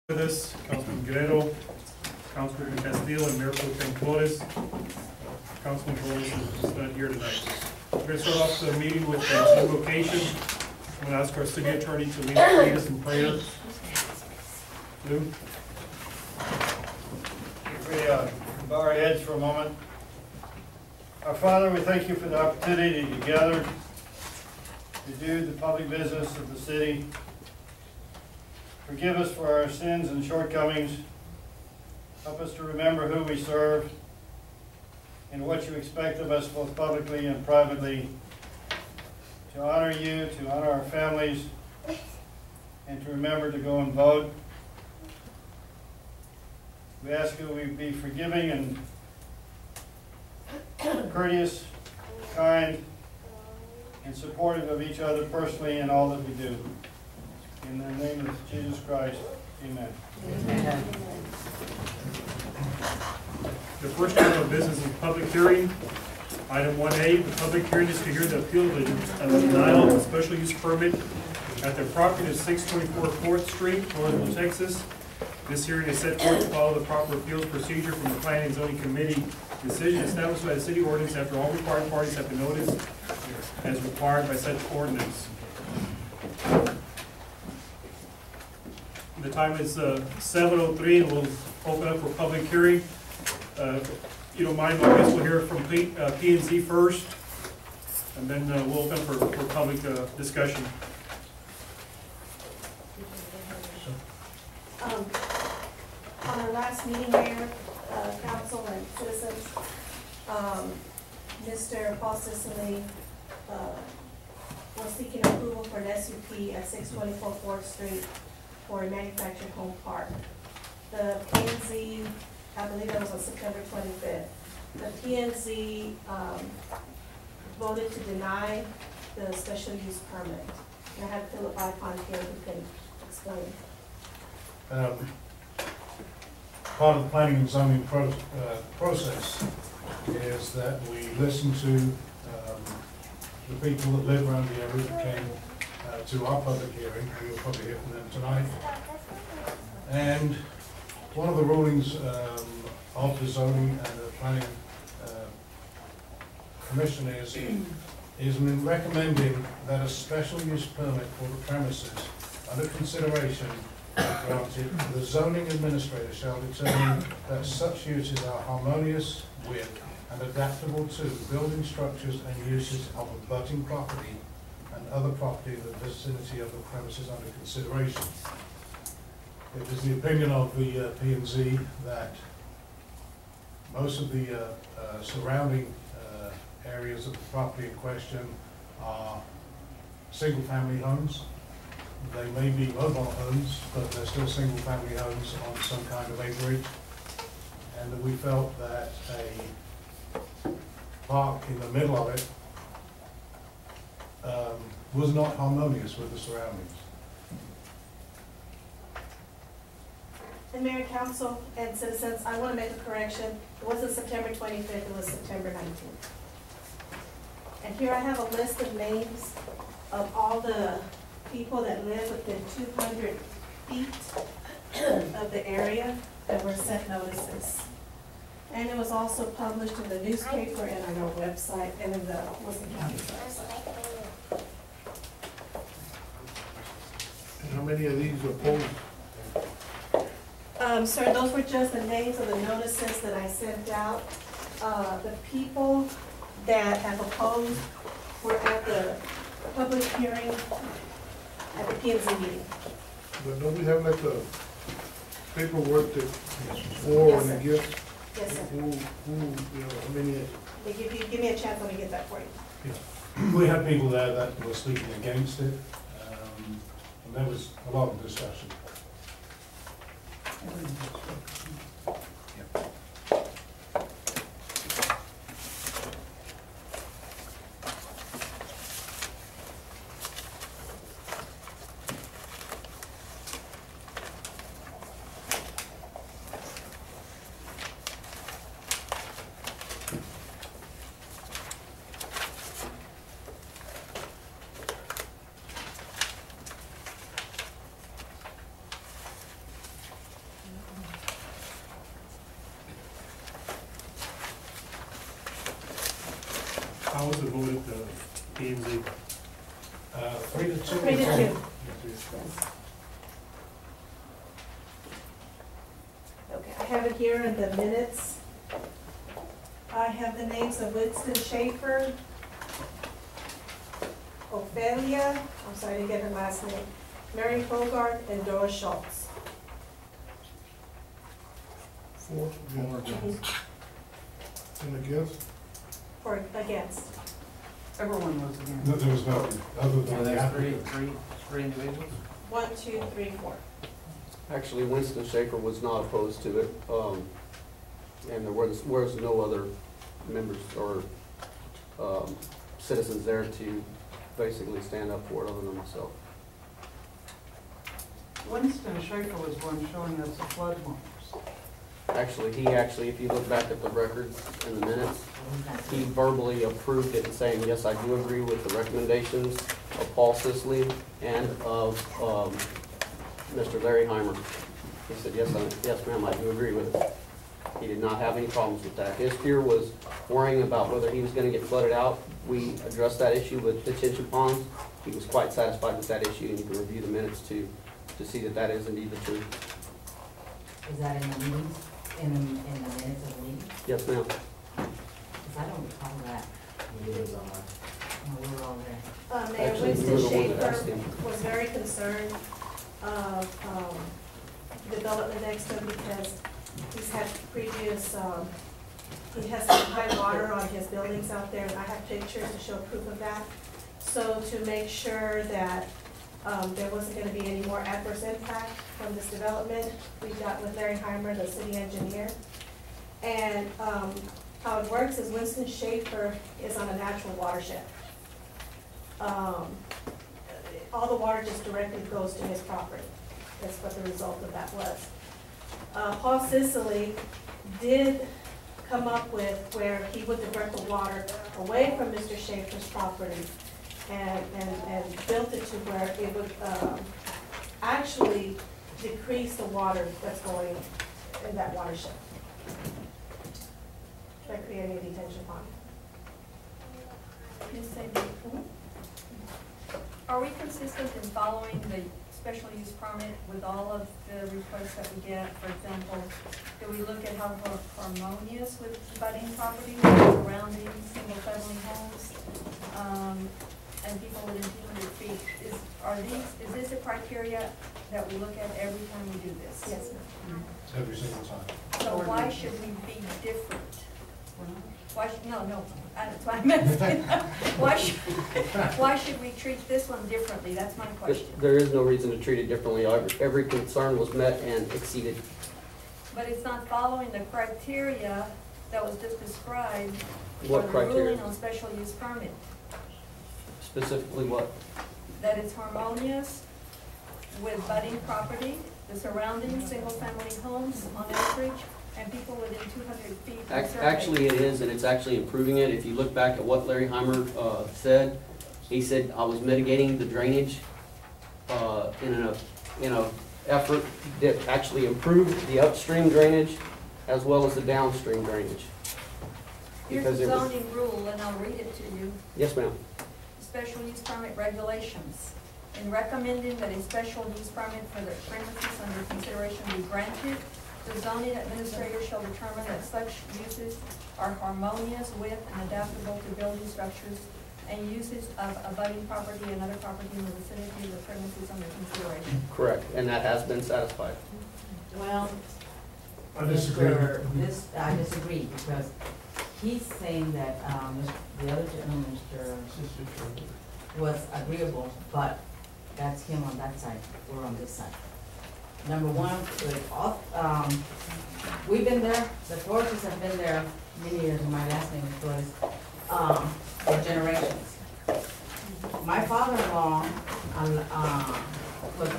With us, Councilman Guerrero, Councilman Castillo, and Mayor Pro Tem Flores. Councilman Flores is not here tonight. We're going to start off the meeting with invocation. I'm going to ask our city attorney to lead us in prayer. Lou? If we bow our heads for a moment. Our Father, we thank you for the opportunity to gather to do the public business of the city. Forgive us for our sins and shortcomings. Help us to remember who we serve and what you expect of us both publicly and privately. To honor you, to honor our families, and to remember to go and vote. We ask you we be forgiving and courteous, kind, and supportive of each other personally in all that we do. In the name of Jesus Christ, amen. Amen. The first item of business is public hearing. Item 1A, the public hearing is to hear the appeal of the denial of a special use permit at the property of 624 4th Street, Floresville, Texas. This hearing is set forth to follow the proper appeals procedure from the Planning and Zoning Committee decision established by the city ordinance after all required parties have been noticed as required by such ordinance. The time is 7:03 and we'll open up for public hearing. If you don't mind, I guess we'll hear from P&Z first, and then we'll open for public discussion. On our last meeting, Mayor, Council, and citizens, Mr. Paul Sicily was seeking approval for an SUP at 624 4th Street for a manufactured home park. The P&Z, I believe that was on September 25th. The P&Z voted to deny the special use permit. And I have Philip Icon here who can explain. Part of the planning and zoning process is that we listen to the people that live around the area that came to our public hearing. You'll probably hear from them tonight. And one of the rulings of the zoning and the planning commission is in recommending that a special use permit for the premises under consideration granted, the zoning administrator shall determine that such uses are harmonious with and adaptable to building structures and uses of abutting property and other property in the vicinity of the premises under consideration. It is the opinion of the P&Z that most of the surrounding areas of the property in question are single-family homes. They may be mobile homes, but they're still single-family homes on some kind of acreage. And that we felt that a park in the middle of it was not harmonious with the surroundings. And Mayor, Council, and citizens, I want to make a correction. It wasn't September 25th, it was September 19th. And here I have a list of names of all the people that live within 200 feet of the area that were sent notices. And it was also published in the newspaper and on our website and in the Wilson County's website. And how many of these opposed? Sir, those were just the names of the notices that I sent out. The people that have opposed were at the public hearing at the P&Z meeting. But don't we have like a paperwork that for Yes, and sir. against? Yes, sir. Who, how many? They give me a chance, let me get that for you. We had people there that were speaking against it, and there was a lot of discussion. How was the vote at the P and Z? 3 to 2. 3 to 2. Yes. Okay, I have it here in the minutes. I have the names of Winston Schaefer, Ophelia, I'm sorry, I didn't get her last name, Mary Hogart, and Dora Schultz. 4 against. And against? For against. Everyone was against. No, there was no, other than the There's applicant. three individuals? 1, 2, 3, 4. Actually, Winston Schaefer was not opposed to it, and there was no other members or citizens there to basically stand up for it other than myself. Winston Schaefer was one showing us the flood marks. Actually, if you look back at the records in the minutes, he verbally approved it and saying, yes, I do agree with the recommendations of Paul Sisley and of Mr. Larry Heimer. He said, yes, ma'am, I do agree with it. He did not have any problems with that. His fear was worrying about whether he was gonna get flooded out. We addressed that issue with detention ponds. He was quite satisfied with that issue, and you can review the minutes to see that that is indeed the truth. Is that in the meetings, in the minutes of the meeting? Yes, ma'am. Because I don't recall that. No, we were all there. Mayor Actually, we Winston were the ones that asked Schaefer him. was very concerned of development next to him because he's had previous, he has some high water on his buildings out there, and I have pictures to show proof of that. So to make sure that there wasn't gonna be any more adverse impact from this development, we got with Larry Heimer, the city engineer. And how it works is Winston Schaefer is on a natural watershed. All the water just directly goes to his property. That's what the result of that was. Paul Sicily did come up with where he would divert the water away from Mr. Schaefer's property and built it to where it would actually decrease the water that's going in that watershed by creating a detention pond. Ms. Sadie, are we consistent in following the special use permit with all of the requests that we get? For example, do we look at how harmonious with budding properties, surrounding single-family homes, and people within 200 feet? Is this a criteria that we look at every time we do this? Yes, ma'am. Every single time. So why should we be different? That's what I meant. Why should we treat this one differently? That's my question. There is no reason to treat it differently. Every concern was met and exceeded. But it's not following the criteria that was just described What for the criteria? ruling on special use permit. Specifically what? That it's harmonious with budding property, the surrounding single-family homes on acreage, and people within 200 feet of survey. Actually, it is, and it's actually improving it. If you look back at what Larry Heimer said, he said, I was mitigating the drainage in a effort that actually improved the upstream drainage as well as the downstream drainage. Here's Because the it was, zoning rule, and I'll read it to you. yes, ma'am. Special use permit regulations. In recommending that a special use permit for the premises under consideration be granted, the zoning administrator shall determine that such uses are harmonious with and adaptable to building structures and uses of abutting property and other property in the vicinity of the premises under consideration. Correct, and that has been satisfied. Well, I disagree. I disagree, because he's saying that, the other gentleman, Mr. was agreeable, but that's him on that side, we're on this side. Number one, we've been there, the Flores have been there many years, and my last name is Flores, for generations. My father-in-law, was, when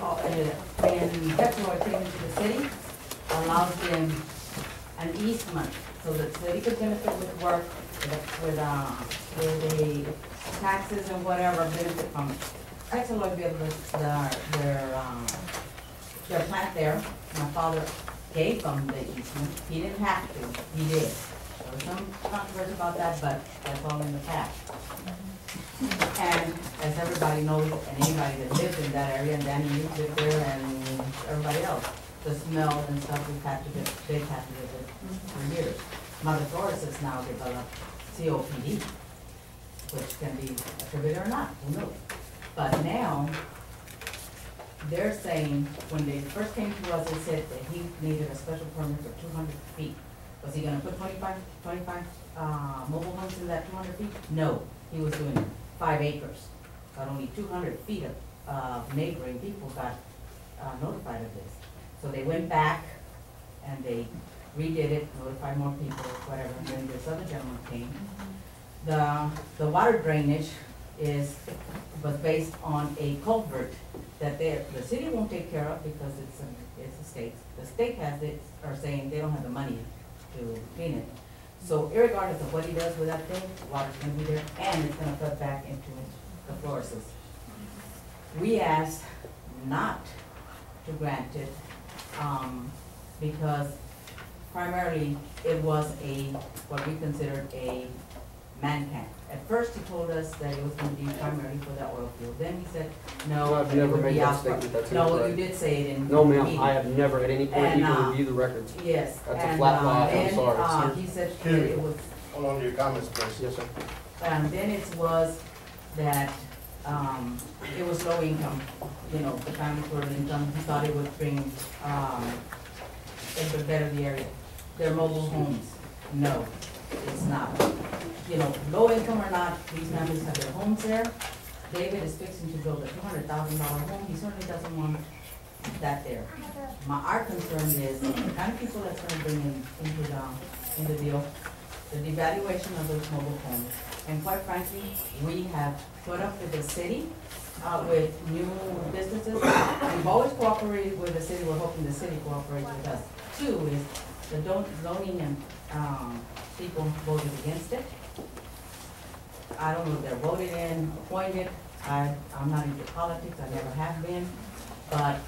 Petro came into the city, allowed him an easement, so that the city could benefit with work, with the taxes and whatever, benefit from it. Exelon built their plant there. My father gave them the easement. He didn't have to, he did. There was some controversy about that, but that's all in the past. And as everybody knows, and anybody that lives in that area, and Danny, you live there, and everybody else, the smell and stuff, they've had to live with for years. Mother Flores has now developed COPD, which can be attributed or not, who knows? But now, they're saying, when they first came to us, they said that he needed a special permit for 200 feet. Was he gonna put 25 mobile homes in that 200 feet? No, he was doing 5 acres. But only 200 feet of neighboring people got notified of this. So they went back and they redid it, notified more people, whatever, and then this other gentleman came. The water drainage was based on a culvert that the city won't take care of because it's a state. The state has it, are saying they don't have the money to clean it. So irregardless of what he does with that thing, water's gonna be there, and it's gonna flood back into the Floresville. We asked not to grant it, because primarily it was what we considered a man camp. At first he told us that it was gonna be primarily for the oil field. Then he said, no. I've never made that statement, that's no, incorrect. you did say it in. No, ma'am, meeting. I have never at any point And, even reviewed the records. Yes. That's a and, flat lie, I'm then, sorry. he said that it was, Hold on to your comments, please. Yes, sir. and then it was that, it was low income, you know, the families were low income, he thought it would bring, it would better the area. Their mobile homes, no, it's not. You know, low income or not, these families have their homes there. David is fixing to build a $200,000 home, he certainly doesn't want that there. Our concern is the kind of people that's gonna bring in the deal, the devaluation of those mobile homes. And quite frankly, we have put up with the city, with new businesses. We've always cooperated with the city, we're hoping the city cooperates with us. Two is the zoning and, people voted against it. I don't know if they're voted in, appointed, I'm not into politics, I never have been. But,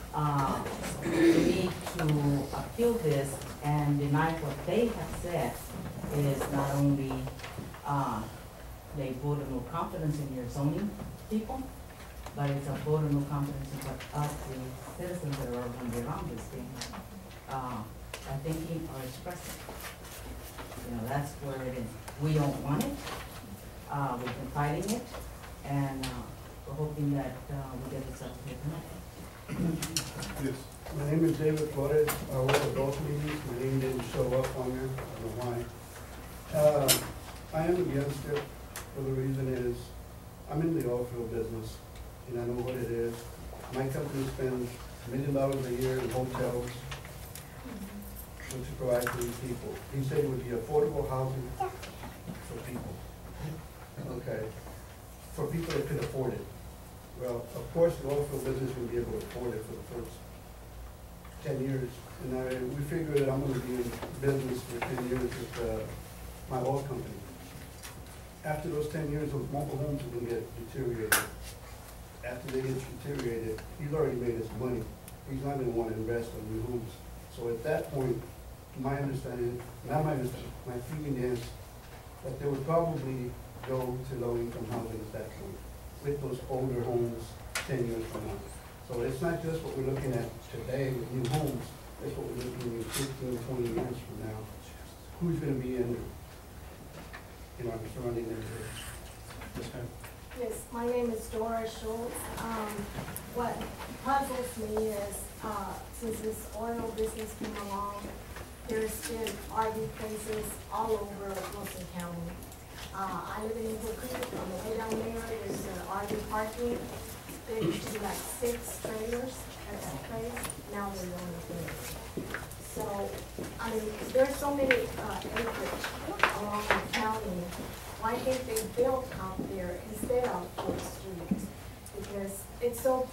we need to appeal this and deny what they have said is not only, they vote of no confidence in your zoning people, but it's a vote of no confidence in what us, the citizens that are around this thing, are thinking or expressing. You know, that's where it is. We don't want it. We've been fighting it, and we're hoping that we get this up here tonight. Yes. My name is David Flores. I was at both meetings. My name didn't show up on there. I don't know why. I am against it for the reason is I'm in the oil field business, and I know what it is. My company spends $1 million a year in hotels to provide for these people. He said it would be affordable housing for people. Okay, for people that could afford it. Well, of course, the oil field business will be able to afford it for the first 10 years. And we figure that I'm going to be in business for 10 years with my oil company. After those 10 years, those mobile homes are going to get deteriorated. After they get deteriorated, he's already made his money. He's not going to want to invest in new homes. So at that point, my understanding, not my understanding, my feeling is that they would probably go to low-income housing at that point, with those older homes 10 years from now. So it's not just what we're looking at today with new homes, it's what we're looking at 15, 20 years from now. Who's going to be in our surrounding neighborhood? Yes, ma'am. Yes, my name is Dora Schultz. What puzzles me is, since this oil business came along, there's been RV places all over Wilson County. I live in Eagle Creek, on the way down there, there's an RV parking. There used to be like 6 trailers at that place, now there's only 3. So, I mean, there's so many acreage along the county. Why can't they build out there instead of 4th Street? Because it's so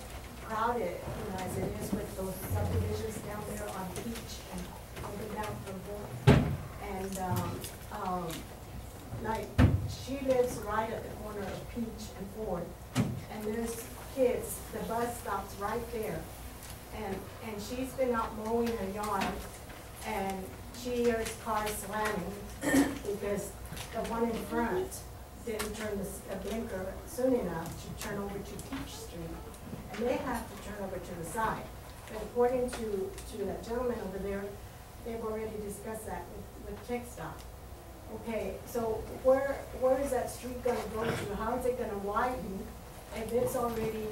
crowded, you know, as it is with those subdivisions down there on Peach and over down from there. And, like, she lives right at the corner of Peach and Ford. And there's kids, the bus stops right there. And she's been out mowing her yard, and she hears cars slamming because the one in front didn't turn the blinker soon enough to turn over to Peach Street. And they have to turn over to the side. But according to that gentleman over there, they've already discussed that with TxDOT. Okay, so where is that street gonna go to? How is it gonna widen if it's already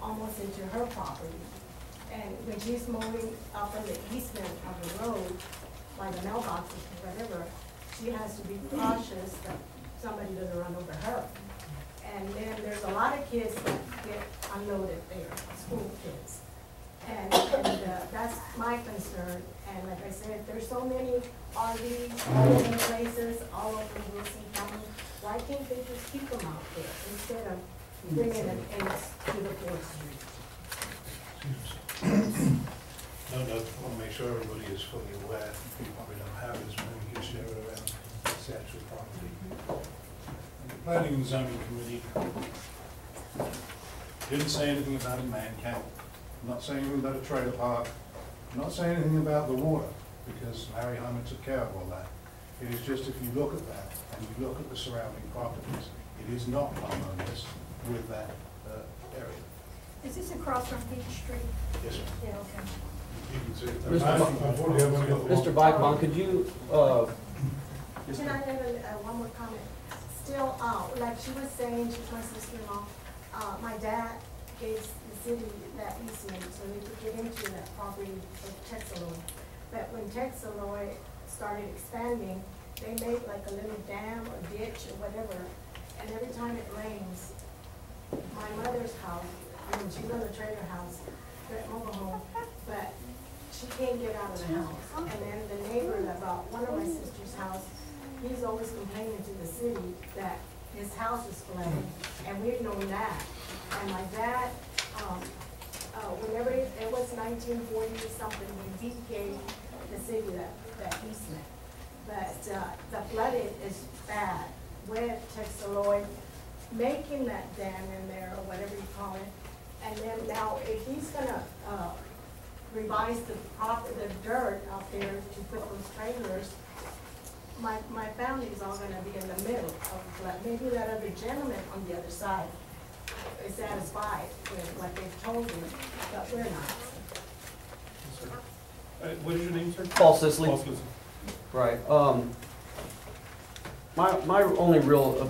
almost into her property? And when she's mowing up on the easement of the road, by the mailboxes or whatever, she has to be cautious that somebody doesn't run over her. And then there's a lot of kids that get unloaded there, school kids. And that's my concern. And like I said, there's so many RVs, places all over Wilson County. Why can't they just keep them out there instead of bringing them into the 4th Street? No, I want to make sure everybody is fully aware. We probably don't have as many issues around the actual property. The Planning and Zoning Committee didn't say anything about a man camp. I'm not saying anything about a trailer park. I'm not saying anything about the water, because Larry Hyman took care of all that. It is just if you look at that and you look at the surrounding properties, it is not harmonious with that area. Is this across from Peach Street? Yes, sir. Yeah, okay. You can see it. Mr. Vipon, could you, Can I have one more comment? Still, like she was saying, she's my sister-in-law, my dad gave the city that easement so they could get into that property of Texaloy. But when Texaloy started expanding, they made like a little dam or ditch or whatever, and every time it rains, my mother's house, I mean, she's in a trailer house, they're at mobile home, but she can't get out of the house. And then the neighbor about one of my sister's house, he's always complaining to the city that his house is flooding, and we've known that. And my dad, whenever it was 1940 something, when he gave the city that easement. But the flooding is bad with Texaloy making that dam in there, or whatever you call it. And then now, if he's gonna revise the dirt out there to put those trailers, my family's all gonna be in the middle of the flood. Maybe that other gentleman on the other side is satisfied with what they've told him, but we're not. What is your name, sir? Paul Sisley? Paul Sisley. Right, my only real,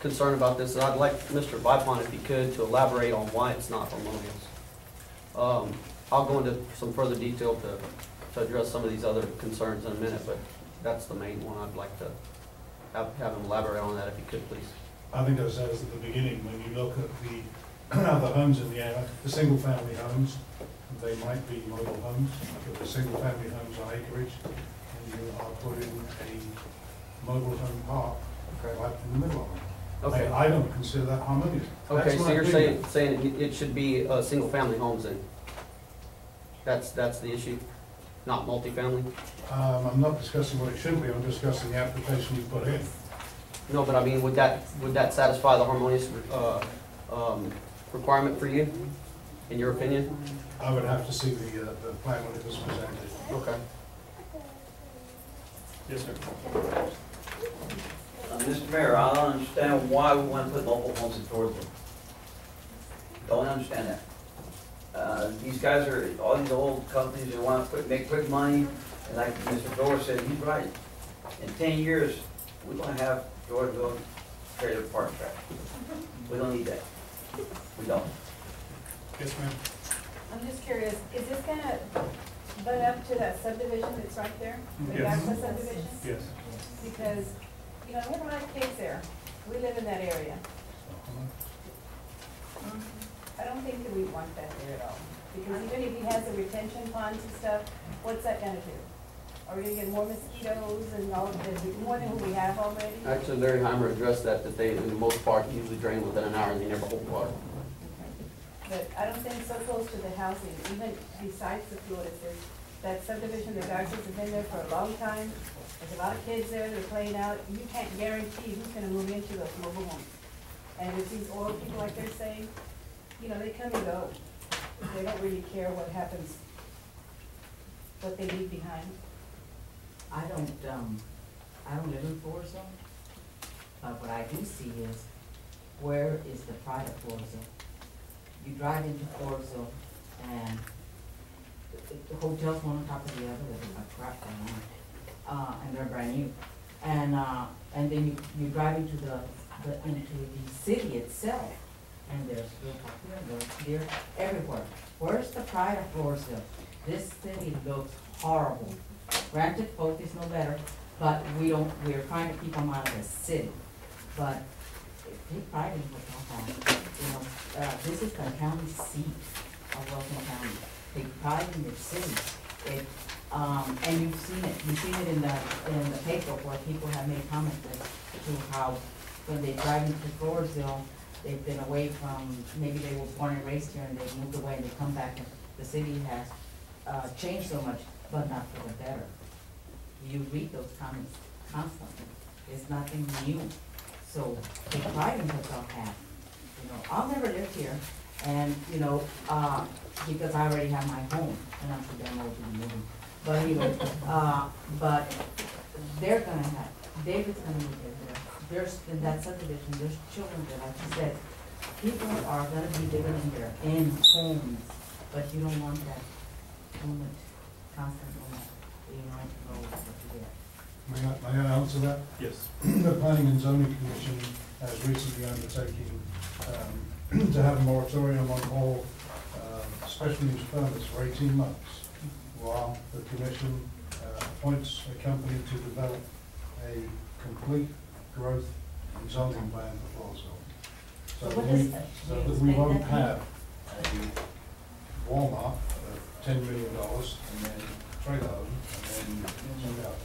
concern about this is I'd like Mr. Vipon, if he could, to elaborate on why it's not harmonious. I'll go into some further detail to address some of these other concerns in a minute, but that's the main one. I'd like to have him elaborate on that if he could, please. I think I said at the beginning, when you look at the other homes in the area, the single-family homes, they might be mobile homes, but the single-family homes on acreage, and you are putting a mobile home park right in the middle of them. Okay. I don't consider that harmonious. Okay, That's so my you're opinion. saying it should be single-family homes then? That's the issue, not multifamily? I'm not discussing what it should be, I'm discussing the application you put in. No, but I mean, would that satisfy the harmonious requirement for you, in your opinion? I would have to see the plan when it was presented. Okay. Yes, sir. Mr. Mayor, I don't understand why we want to put mobile homes in Floresville. Don't understand that. These guys are, all these old companies that want to make quick money, and like Mr. Flores said, he's right. In 10 years, we're going to have Floresville trailer park track. We don't need that. We don't. Yes, ma'am. I'm just curious, is this gonna butt up to that subdivision that's right there? The Yes. access subdivision? Yes. Because, you know, we have a lot of kids there. We live in that area. I don't think that we want that there at all. Because even if he has the retention ponds and stuff, what's that gonna do? Are we gonna get more mosquitoes and all of this, more than what we have already? Actually, Larry Heimer addressed that they, in the most part, usually drain within an hour and they never hold water. But I don't think so close to the housing, even besides the Floridas, that subdivision, the Garcias have been there for a long time. There's a lot of kids there, they're playing out. You can't guarantee who's gonna move into those mobile homes. And if these oil people, like they're saying, you know, they come and go. They don't really care what happens, what they leave behind. I don't, I don't live in Floresville, but what I do see is, where is the pride of Floresville? You drive into Floresville, and the hotels one on top of the other, there's a crap going on, and they're brand new. And then you drive into the city itself, and there's deer everywhere. Where's the pride of Floresville? This city looks horrible. Granted, folk is no better, but we're trying to keep them out of the city. But take pride in what y'all have. You know, this is the county seat of Wilson County. Take pride in your city. And you've seen it in the paper where people have made comments to how when they drive into Floresville, they've been away from, maybe they were born and raised here and they've moved away and they come back and the city has changed so much, but not for the better. You read those comments constantly. It's nothing new. So take pride in what y'all have. You know, I'll never live here, and you know, because I already have my home, and I'm too damn old to be moving. But anyway, but they're gonna have, David's gonna move in there. There's, in that subdivision, there's children there, like you said. People are gonna be living in there, in homes, but you don't want that moment, constant moment. You don't know what to get. May I answer that? Yes. The Planning and Zoning Commission has recently undertaken to have a moratorium on all special use permits for 18 months, while the commission appoints a company to develop a complete growth and zoning plan for Floresville. So what does that- So can you that we explain won't that? have a Walmart of $10 million and then trailer home and then something else.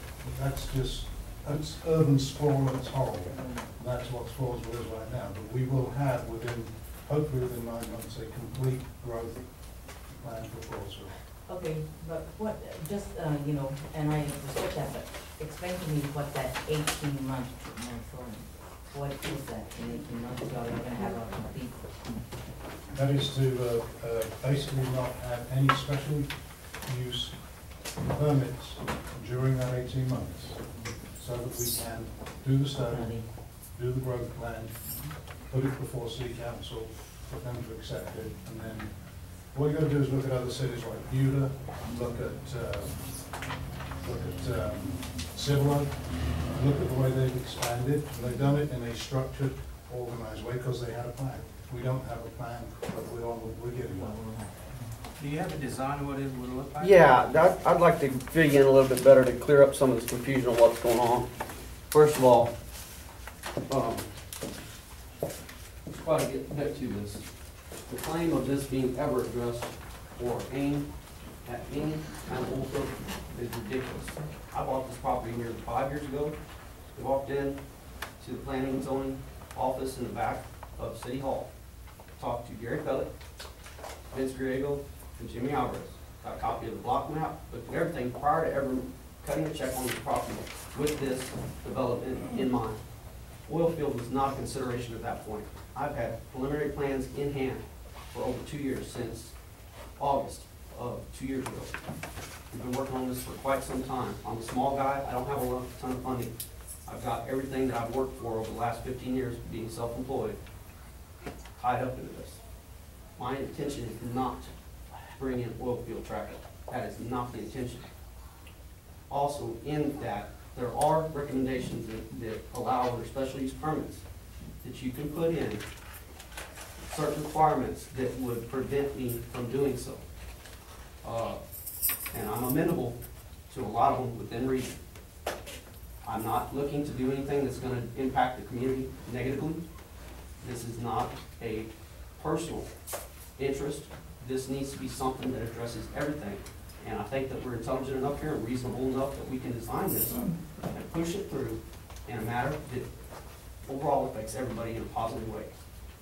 That's urban sprawl and it's horrible. And that's what Floresville is right now. But we will have hopefully within 9 months, a complete growth plan for Floresville. Okay, but what, just, you know, and I respect that, but explain to me what that 18-month moratorium, what is that in 18 months? Y'all are gonna have a complete, That is to basically not have any special use permits during that 18 months, so that we can do the study, do the growth plan, put it before City Council, for them to accept it, and then all you got to do is look at other cities like Buda, look at Civil, look at the way they've expanded. They've done it in a structured, organized way because they had a plan. We don't have a plan, but we're getting one. Do you have a design of what it would look like? Yeah, I'd like to dig in a little bit better to clear up some of this confusion on what's going on. First of all, let's try to get to this. The claim of this being ever addressed or aimed at any kind of old person is ridiculous. I bought this property here 5 years ago. We walked in to the planning and zoning office in the back of City Hall. Talked to Gary Pellet, Vince Griego, and Jimmy Alvarez. Got a copy of the block map, looked at everything prior to ever cutting a check on the property with this development in mind. Oil field was not a consideration at that point. I've had preliminary plans in hand for over 2 years, since August of 2 years ago. We've been working on this for quite some time. I'm a small guy, I don't have a ton of funding. I've got everything that I've worked for over the last 15 years being self-employed tied up into this. My intention is not to bring in oil field traffic. That is not the intention. Also, in that, there are recommendations that allow under special use permits that you can put in certain requirements that would prevent me from doing so. And I'm amenable to a lot of them within reason. I'm not looking to do anything that's going to impact the community negatively. This is not a personal interest. This needs to be something that addresses everything. And I think that we're intelligent enough here and reasonable enough that we can design this and push it through in a manner that overall affects everybody in a positive way.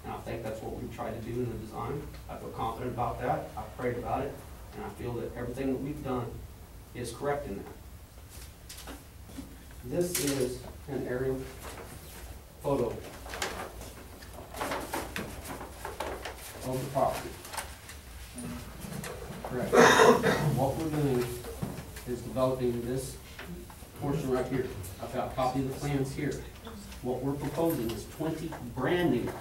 And I think that's what we've tried to do in the design. I feel confident about that. I've prayed about it. And I feel that everything that we've done is correct in that. This is an aerial photo of the property. Correct. What we're doing is developing this portion right here. I've got a copy of the plans here. What we're proposing is 20 brand-new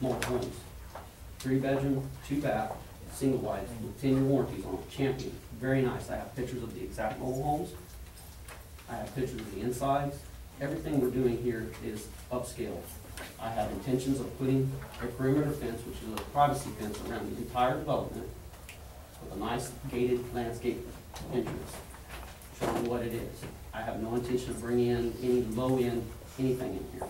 mobile homes. 3-bedroom, 2-bath, single wide, with 10-year warranties on it, Champion. Very nice. I have pictures of the exact mobile homes. I have pictures of the insides. Everything we're doing here is upscale. I have intentions of putting a perimeter fence, which is a privacy fence, around the entire development with a nice gated landscape entrance, showing what it is. I have no intention of bringing in any low-end anything in here.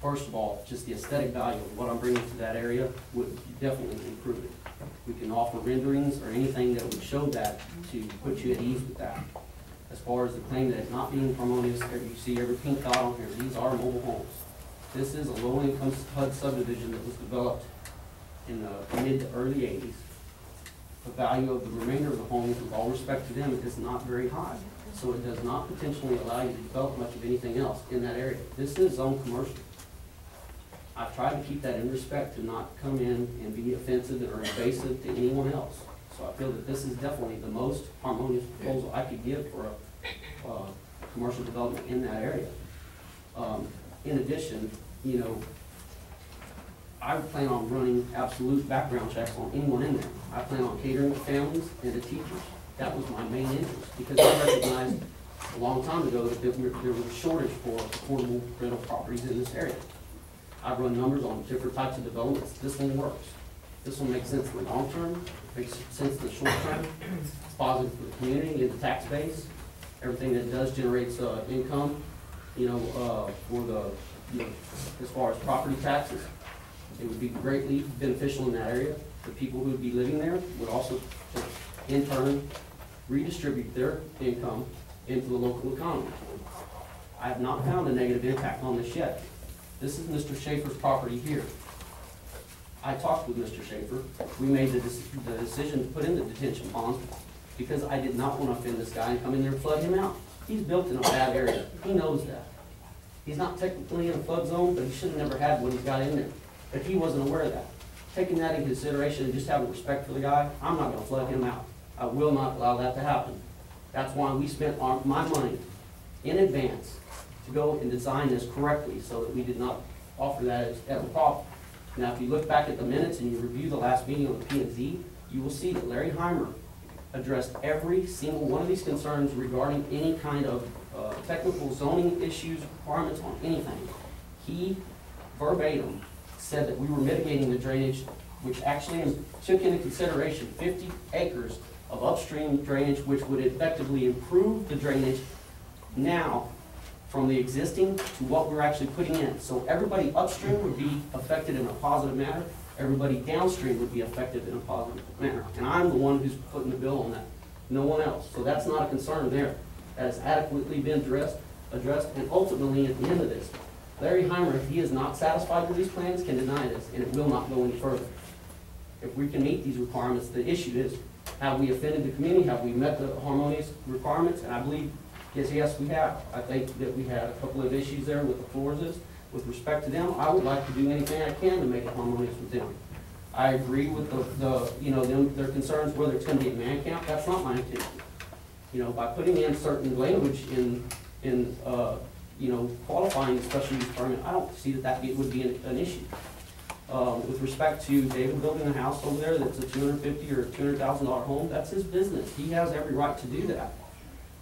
First of all, just the aesthetic value of what I'm bringing to that area would definitely improve it. We can offer renderings or anything that would show that to put you at ease with that. As far as the claim that it's not being harmonious, you see every pink dot on here, these are mobile homes. This is a low-income HUD subdivision that was developed in the mid to early 80s. The value of the remainder of the homes, with all respect to them, is not very high. So it does not potentially allow you to develop much of anything else in that area. This is zone commercial. I've tried to keep that in respect to not come in and be offensive or invasive to anyone else. So I feel that this is definitely the most harmonious proposal I could give for a commercial development in that area. In addition, you know, I plan on running absolute background checks on anyone in there. I plan on catering to families and to teachers. That was my main interest, because I recognized a long time ago that there was a shortage for affordable rental properties in this area. I've run numbers on different types of developments. This one works. This one makes sense in the long term, makes sense in the short term. It's positive for the community and the tax base. Everything that does generates income, you know, for the, you know, as far as property taxes. It would be greatly beneficial in that area. The people who would be living there would also, in turn, redistribute their income into the local economy. I have not found a negative impact on this yet. This is Mr. Schaefer's property here. I talked with Mr. Schaefer. We made the decision to put in the detention ponds because I did not want to offend this guy and come in there and flood him out. He's built in a bad area. He knows that. He's not technically in a flood zone, but he should have never had what he's got in there. But he wasn't aware of that. Taking that in consideration and just having respect for the guy, I'm not going to flood him out. I will not allow that to happen. That's why we spent my money in advance to go and design this correctly so that we did not offer that as a problem. Now, if you look back at the minutes and you review the last meeting on the P&Z, you will see that Larry Heimer addressed every single one of these concerns regarding any kind of technical zoning issues, requirements on anything. He verbatim said that we were mitigating the drainage, which actually took into consideration 50 acres of upstream drainage, which would effectively improve the drainage now from the existing to what we're actually putting in. So everybody upstream would be affected in a positive manner. Everybody downstream would be affected in a positive manner. And I'm the one who's putting the bill on that, no one else. So that's not a concern there. That has adequately been addressed, and ultimately at the end of this, Larry Heimer, if he is not satisfied with these plans, can deny this, and it will not go any further. If we can meet these requirements, the issue is, have we offended the community? Have we met the harmonious requirements? And I believe, yes, we have. I think that we had a couple of issues there with the Floreses. With respect to them, I would like to do anything I can to make it harmonious with them. I agree with their concerns whether it's going to be a man camp. That's not my intention. You know, by putting in certain language in qualifying the special use permit, I don't see that would be an issue. With respect to David building a house over there that's a $250,000 or $200,000 home, that's his business. He has every right to do that.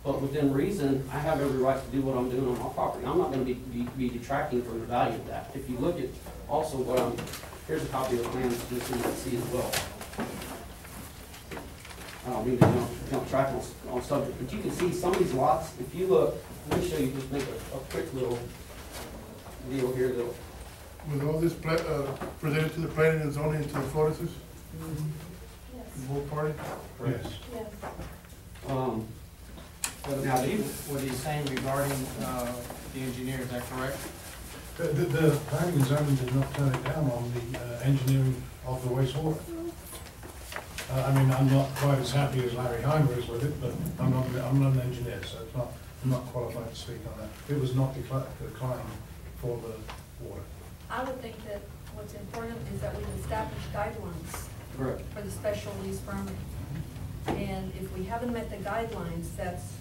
But within reason, I have every right to do what I'm doing on my property. I'm not going to be detracting from the value of that. If you look at also what here's a copy of the plans just so you can see as well. I don't mean to jump track on subject, but you can see some of these lots. If you look, let me show you, just make a quick little deal here. With all this presented to the planning and zoning to the Floreses? Yes. The whole party? Yes. Yes. Now, what he's saying regarding the engineer, is that correct? The planning and zoning did not turn it down on the engineering of the wastewater. I mean, I'm not quite as happy as Larry Heimer is with it, but I'm not an engineer, so I'm not qualified to speak on that. It was not declined for the water. I would think that what's important is that we establish guidelines Correct. for the special use permit. And if we haven't met the guidelines, that's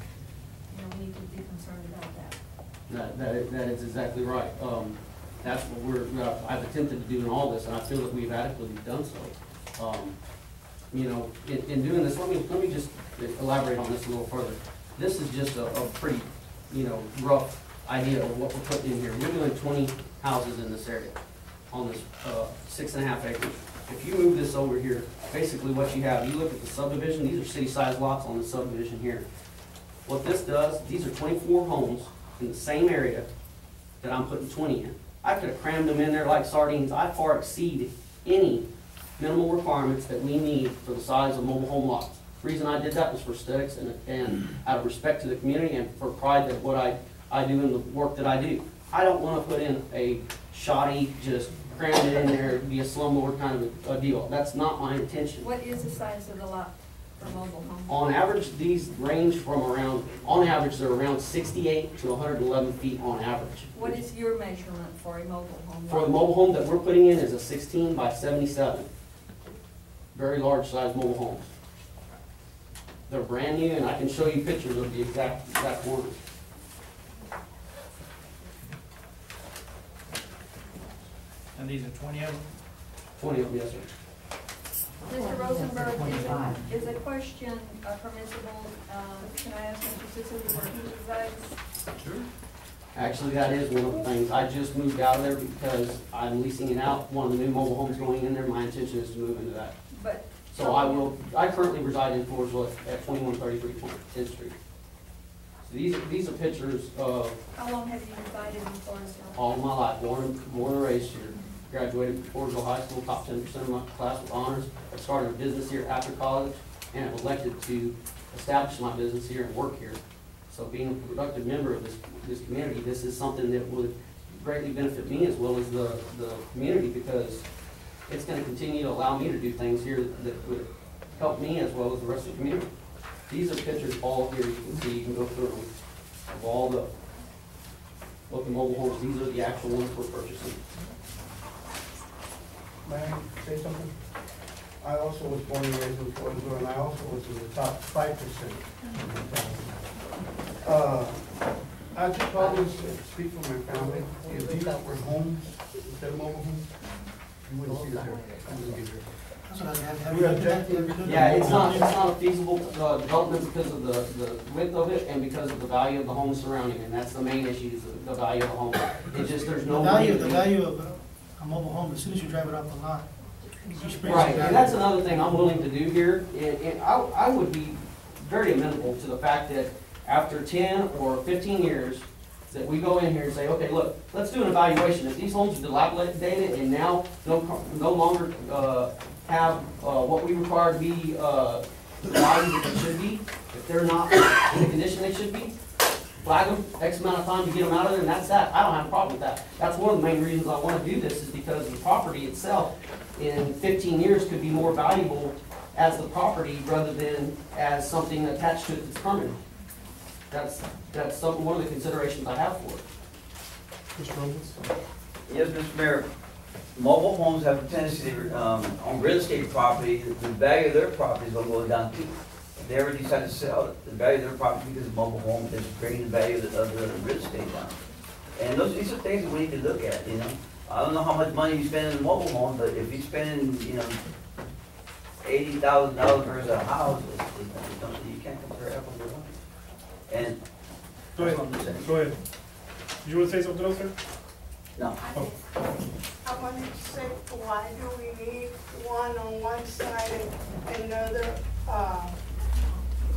we need to be concerned about that. That is exactly right. That's what I've attempted to do in all this, and I feel that we've adequately done so. You know, in doing this, let me just elaborate on this a little further. This is just a pretty, you know, rough idea of what we're putting in here. We're doing 20 houses in this area on this 6.5 acres. If you move this over here, basically what you have, you look at the subdivision, these are city-sized lots on the subdivision here. What this does, these are 24 homes in the same area that I'm putting 20 in. I could have crammed them in there like sardines. I far exceed any minimal requirements that we need for the size of mobile home lots. The reason I did that was for aesthetics and out of respect to the community and for pride that what I do in the work that I do. I don't want to put in a shoddy, just cram it in there, be a slumlord kind of a deal. That's not my intention. What is the size of the lot for mobile home? On average, these range from around, on average, they're around 68 to 111 feet on average. What is your measurement for a mobile home lot? For the mobile home that we're putting in is a 16 by 77. Very large size mobile homes. They're brand new, and I can show you pictures of the exact corners. And these are 20 of them? 20 of them, yes, sir. Mr. Rosenberg, is a question permissible? Can I ask Mr. Sicily where he resides? Sure. Actually, that is one of the things. I just moved out of there because I'm leasing it out. One of the new mobile homes going in there, my intention is to move into that. But So I currently reside in Floresville at 2133 10th Street. So these are pictures of how long have you resided in Floresville? all my life, born and raised here. Graduated from Floresville High School, top 10% of my class with honors. I started a business here after college and have elected to establish my business here and work here. So being a productive member of this community, this is something that would greatly benefit me as well as the community, because it's going to continue to allow me to do things here that would help me as well as the rest of the community. These are pictures all here, you can see, you can go through them, of all the mobile homes. These are the actual ones we're purchasing. May I say something? I also was born and raised in Floresville, and I also was in the top 5%. I just always speak for my family. If these were homes instead of mobile homes, you wouldn't see it here. I wouldn't be here. We objected. Yeah, it's not a feasible development because of the width of it and because of the value of the home surrounding, and that's the main issue, is the value of the home. It's just, there's no way. The value of a mobile home, as soon as you drive it off the lot, right, and that's another thing I'm willing to do here, and I would be very amenable to the fact that after 10 or 15 years, that we go in here and say, okay, look, let's do an evaluation. If these homes are dilapidated and now no longer have what we require to be the value that they should be, if they're not in the condition they should be, flag them X amount of time to get them out of there, and that's that. I don't have a problem with that. That's one of the main reasons I want to do this, is because the property itself in 15 years could be more valuable as the property rather than as something attached to it that's permanent. That's one of the considerations I have for it. Mr. Robles? Yes, Mr. Mayor, mobile homes have a tendency to, on real estate property, the value of their property is going to go down too. If they ever decide to sell it, the value of their property because of mobile home is bringing the value of the real estate down. And these are things that we need to look at, you know. I don't know how much money you spend in a mobile home, but if you spend, you know, $80,000 for a house, it's something you can't compare apples with oranges. And Go ahead. Go ahead. Did you want to say something else, sir? no. I wanted to say, why do we need one on one side and another?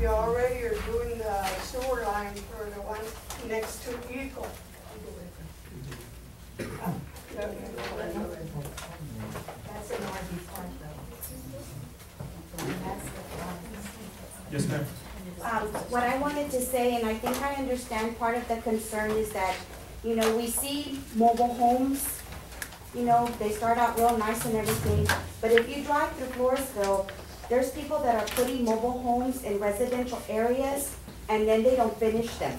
You already are doing the sewer line for the one next to Eagle. That's an RV park though. Yes, ma'am. What I wanted to say, and I think I understand part of the concern, is that, you know, we see mobile homes, you know, they start out real nice and everything, but if you drive through Floresville, there's people that are putting mobile homes in residential areas, and then they don't finish them.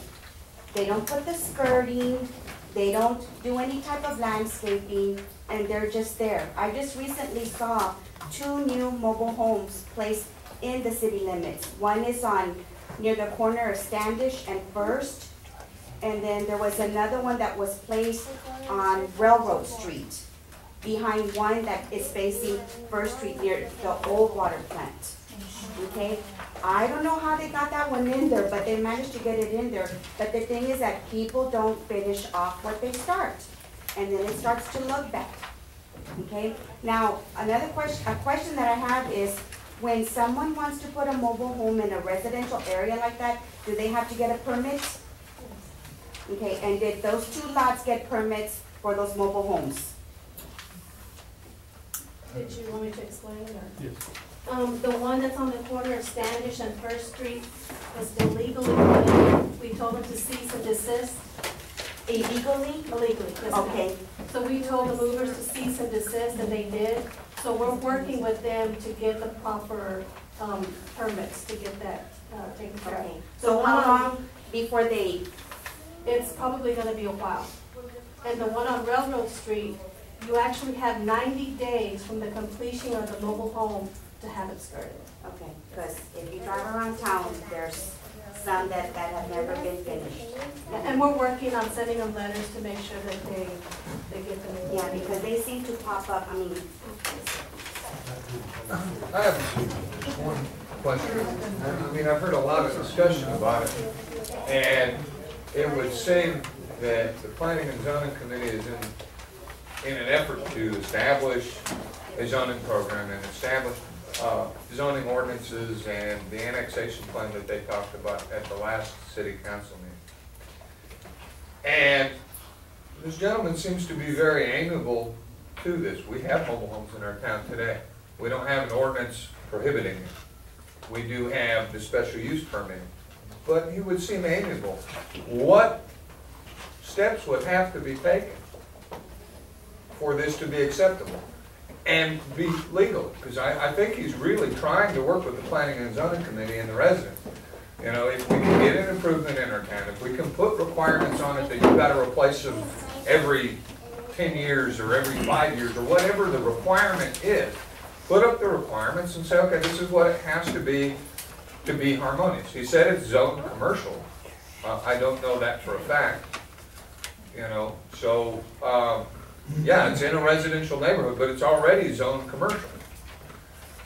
They don't put the skirting, they don't do any type of landscaping, and they're just there. I just recently saw 2 new mobile homes placed in the city limits. One is on near the corner of Standish and First. And then there was another one that was placed on Railroad Street, behind one that is facing First Street near the old water plant. Okay? I don't know how they got that one in there, but they managed to get it in there. But the thing is that people don't finish off what they start, and then it starts to look bad. Okay? Now, another question, a question that I have is, when someone wants to put a mobile home in a residential area like that, do they have to get a permit? Okay, and did those two lots get permits for those mobile homes? Did you want me to explain or? Yes. The one that's on the corner of Standish and First Street was illegally put in. We told them to cease and desist. Illegally? Illegally, yes, ma'am. Okay. So we told the movers to cease and desist, and they did. So we're working with them to get the proper permits to get that taken care of. Okay. So how long before they? It's probably gonna be a while. And the one on Railroad Street, you actually have 90 days from the completion of the mobile home to have it started. Okay, because if you drive around town, there's some that have never been finished. And we're working on sending them letters to make sure that they get them. Yeah, because they seem to pop up, I mean. I have one question. I mean, I've heard a lot of discussion about it, and it would seem that the Planning and Zoning Committee is in an effort to establish a zoning program and establish zoning ordinances and the annexation plan that they talked about at the last city council meeting. And this gentleman seems to be very amiable to this. We have mobile homes in our town today. We don't have an ordinance prohibiting it. We do have the special use permit, but he would seem amiable. What steps would have to be taken for this to be acceptable and be legal? Because I think he's really trying to work with the Planning and Zoning Committee and the residents. You know, if we can get an improvement in our town, if we can put requirements on it that you've got to replace them every 10 years or every 5 years or whatever the requirement is, put up the requirements and say, okay, this is what it has to be harmonious. He said it's zoned commercial. I don't know that for a fact. You know, so yeah, it's in a residential neighborhood, but it's already zoned commercial.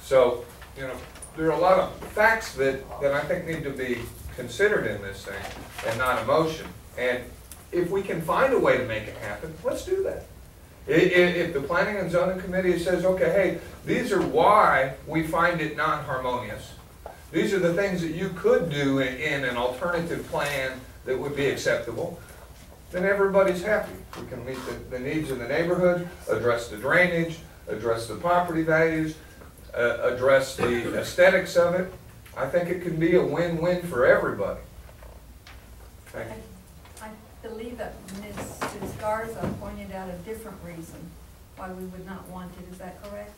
So, you know, there are a lot of facts that I think need to be considered in this thing and not emotion. And if we can find a way to make it happen, let's do that. If the Planning and Zoning Committee says, okay, hey, these are why we find it not harmonious. These are the things that you could do in an alternative plan that would be acceptable, then everybody's happy. We can meet the needs of the neighborhood, address the drainage, address the property values, address the aesthetics of it. I think it can be a win-win for everybody. Thank you. I believe that Ms. Garza pointed out a different reason why we would not want it. Is that correct?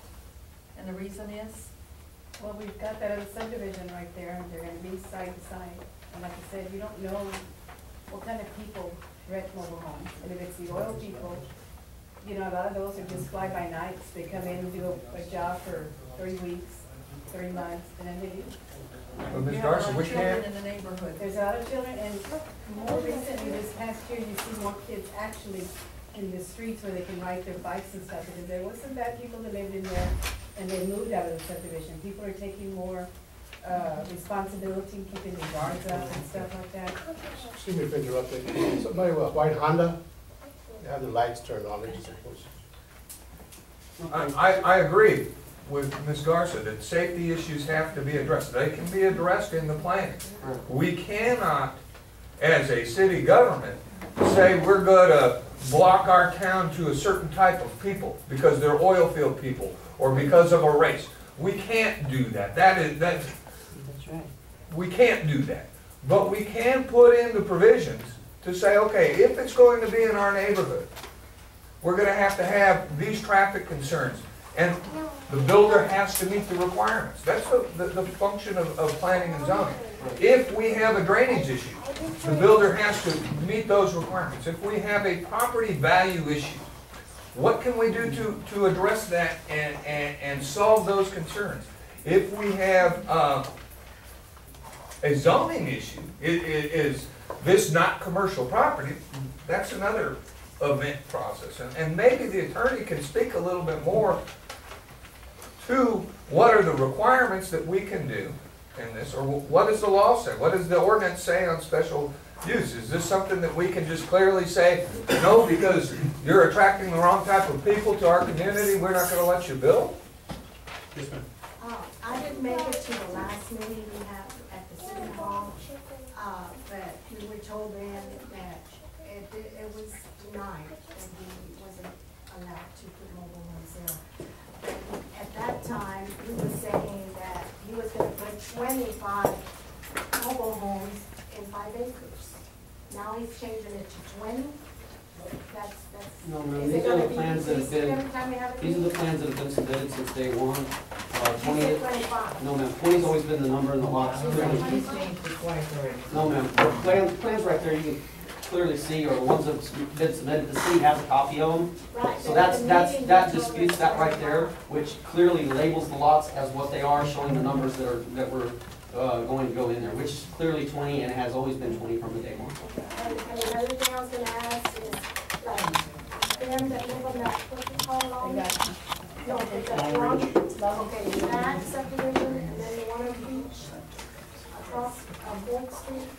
And the reason is? Well, we've got that other subdivision right there, and they're gonna be side to side. And like I said, you don't know what kind of people rent mobile homes. And if it's the oil people, you know, a lot of those are just fly-by-nights. They come in and do a job for 3 weeks, 3 months, and then they leave. Well, Ms. Garza, we can't. In the neighborhood. There's a lot of children, and more recently, this past year, you see more kids actually in the streets where they can ride their bikes and stuff, because there was some bad people that lived in there, and they moved out of the subdivision. People are taking more responsibility, keeping the yards up and stuff like that. Excuse me for interrupting. Somebody with a white Honda, they have the lights turned on. I agree with Ms. Garza that safety issues have to be addressed. They can be addressed in the planning. We cannot, as a city government, say we're going to block our town to a certain type of people because they're oil field people or because of a race. We can't do that. That's right. We can't do that. But we can put in the provisions to say, okay, if it's going to be in our neighborhood, we're going to have these traffic concerns. And the builder has to meet the requirements. That's the function of planning and zoning. If we have a drainage issue, the builder has to meet those requirements. If we have a property value issue, what can we do to address that and solve those concerns? If we have a zoning issue. Is this not commercial property? That's another event process. And maybe the attorney can speak a little bit more to what are the requirements that we can do in this, or what does the law say? What does the ordinance say on special use? Is this something that we can just clearly say, no, because you're attracting the wrong type of people to our community, we're not going to let you build? Yes, ma'am. I didn't make it to the last meeting we had at the city hall, but we were told then that it was denied, that he wasn't allowed to put mobile homes there. But at that time, he was saying that he was gonna put 25 mobile homes in 5 acres. Now he's changing it to 20. That's, No, no, is it these are gonna the be plans that have increasing been, every time we have a these are the meeting? plans that have been submitted since day one. You 20, said 25. no ma'am, 20's always been the number in the lots. Clearly. He's changed it twice already. No ma'am, the plans right there, you can clearly see, are the ones that's been submitted. The city has a copy of them. Right. So but at the meeting, that you told disputes us that right 25. there, which clearly labels the lots as what they are, showing the numbers that were going to go in there, which is clearly 20 and has always been 20 from the day one. And another thing I was gonna ask is, like, them that live on that, what's it called, Long? No, it's that Long, okay, that subdivision, and then the one on Beach, across, Gold Street,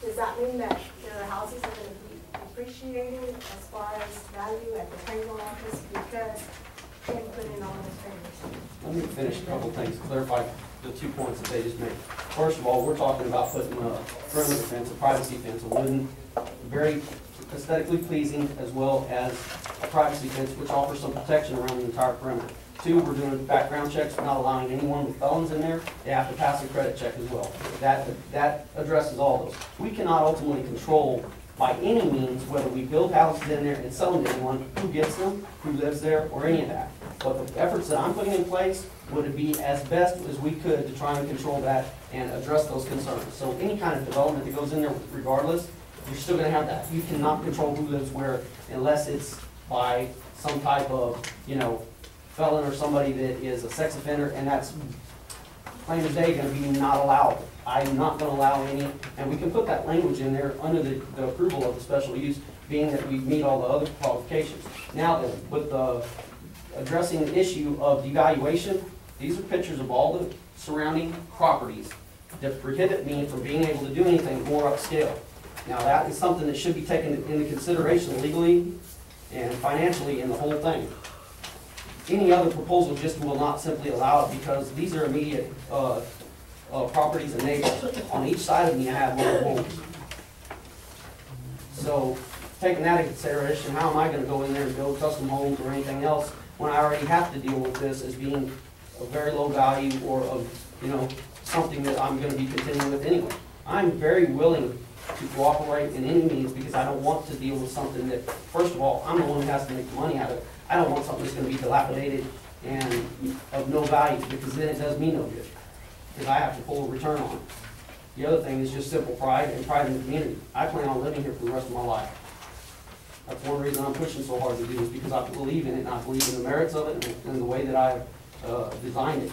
does that mean that their houses are gonna be appreciated as far as value at the appraisal office, because they put in all those figures? Let me finish a couple things, clarify the 2 points that they just made. First of all, we're talking about putting a perimeter fence, a privacy fence, a wooden, very aesthetically pleasing, as well as a privacy fence, which offers some protection around the entire perimeter. 2, we're doing background checks, not allowing anyone with felons in there. They have to pass a credit check as well. That addresses all those. We cannot ultimately control by any means whether we build houses in there and sell them to anyone, who gets them, who lives there, or any of that. But the efforts that I'm putting in place would be as best as we could to try and control that and address those concerns. So any kind of development that goes in there regardless, you're still gonna have that. You cannot control who lives where unless it's by some type of, felon or somebody that is a sex offender, and that's plain as day gonna be not allowed. I'm not gonna allow any, and we can put that language in there under the approval of the special use, being that we meet all the other qualifications. Now then, with the addressing the issue of devaluation, these are pictures of all the surrounding properties that prohibit me from being able to do anything more upscale. Now that is something that should be taken into consideration legally and financially in the whole thing. Any other proposal just will not simply allow it, because these are immediate properties and neighbors. On each side of me, I have mobile homes. So taking that into consideration, how am I gonna go in there and build custom homes or anything else when I already have to deal with this as being a very low value or of, something that I'm gonna be continuing with anyway? I'm very willing to cooperate in any means, because I don't want to deal with something that, first of all, I'm the one who has to make the money out of it. I don't want something that's gonna be dilapidated and of no value, because then it does me no good, because I have to pull a return on it. The other thing is just simple pride and pride in the community. I plan on living here for the rest of my life. That's one reason I'm pushing so hard to do this, because I believe in it, and I believe in the merits of it and the way that I've designed it.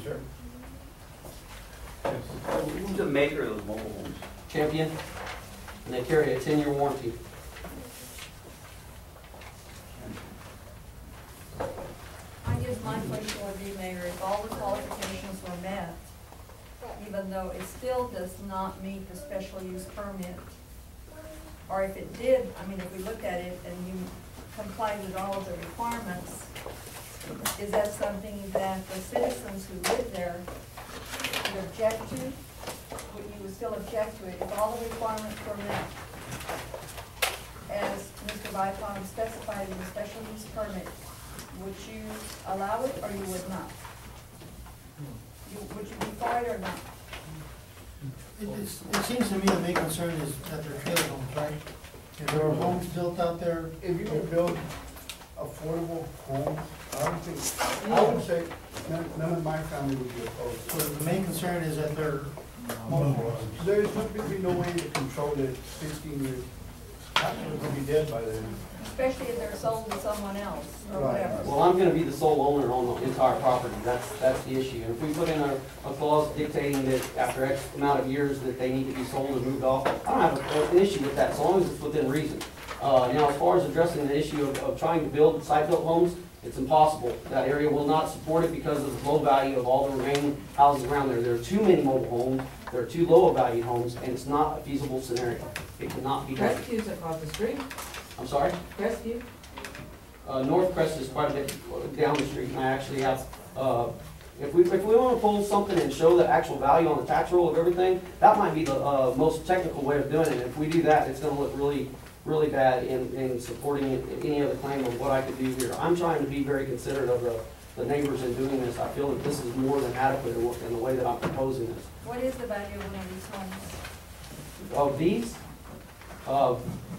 Sure. Who's the maker of those mobile homes? Champion, and they carry a 10-year warranty. I guess my question would be, Mayor, if all the qualifications were met, even though it still does not meet the special use permit, or if it did, if we looked at it and you complied with all of the requirements, is that something that the citizens who live there would object to? Would you still object to it if all the requirements were met? As Mr. Vipon specified in the special use permit, would you allow it or you would not? Would you be for it or not? It seems to me the main concern is that they're trailer homes, right? If there are homes built out there, If you can build affordable homes, I would say none of my family would be opposed. so the main concern is that they're Mobile homes. There is typically no way to control it 15 years. Actually, will be dead by then. Especially if they're sold to someone else or Right. whatever. Well, I'm gonna be the sole owner on the entire property, that's the issue. And if we put in a clause dictating that after X amount of years that they need to be sold or moved off, I don't have an issue with that, as long as it's within reason. Now, as far as addressing the issue of trying to build site-built homes, it's impossible. That area will not support it because of the low value of all the remaining houses around there. There are too many mobile homes, there are too low value homes, and it's not a feasible scenario. It cannot be done. Crestview's across the street, I'm sorry? Crestview. North Crest is quite a bit down the street, and I actually have, if we want to pull something and show the actual value on the tax roll of everything, that might be the most technical way of doing it. If we do that, it's going to look really bad in supporting any other claim of what I could do here. I'm trying to be very considerate of the neighbors in doing this. I feel that this is more than adequate in the way that I'm proposing this. What is the value of one of these homes? Of these,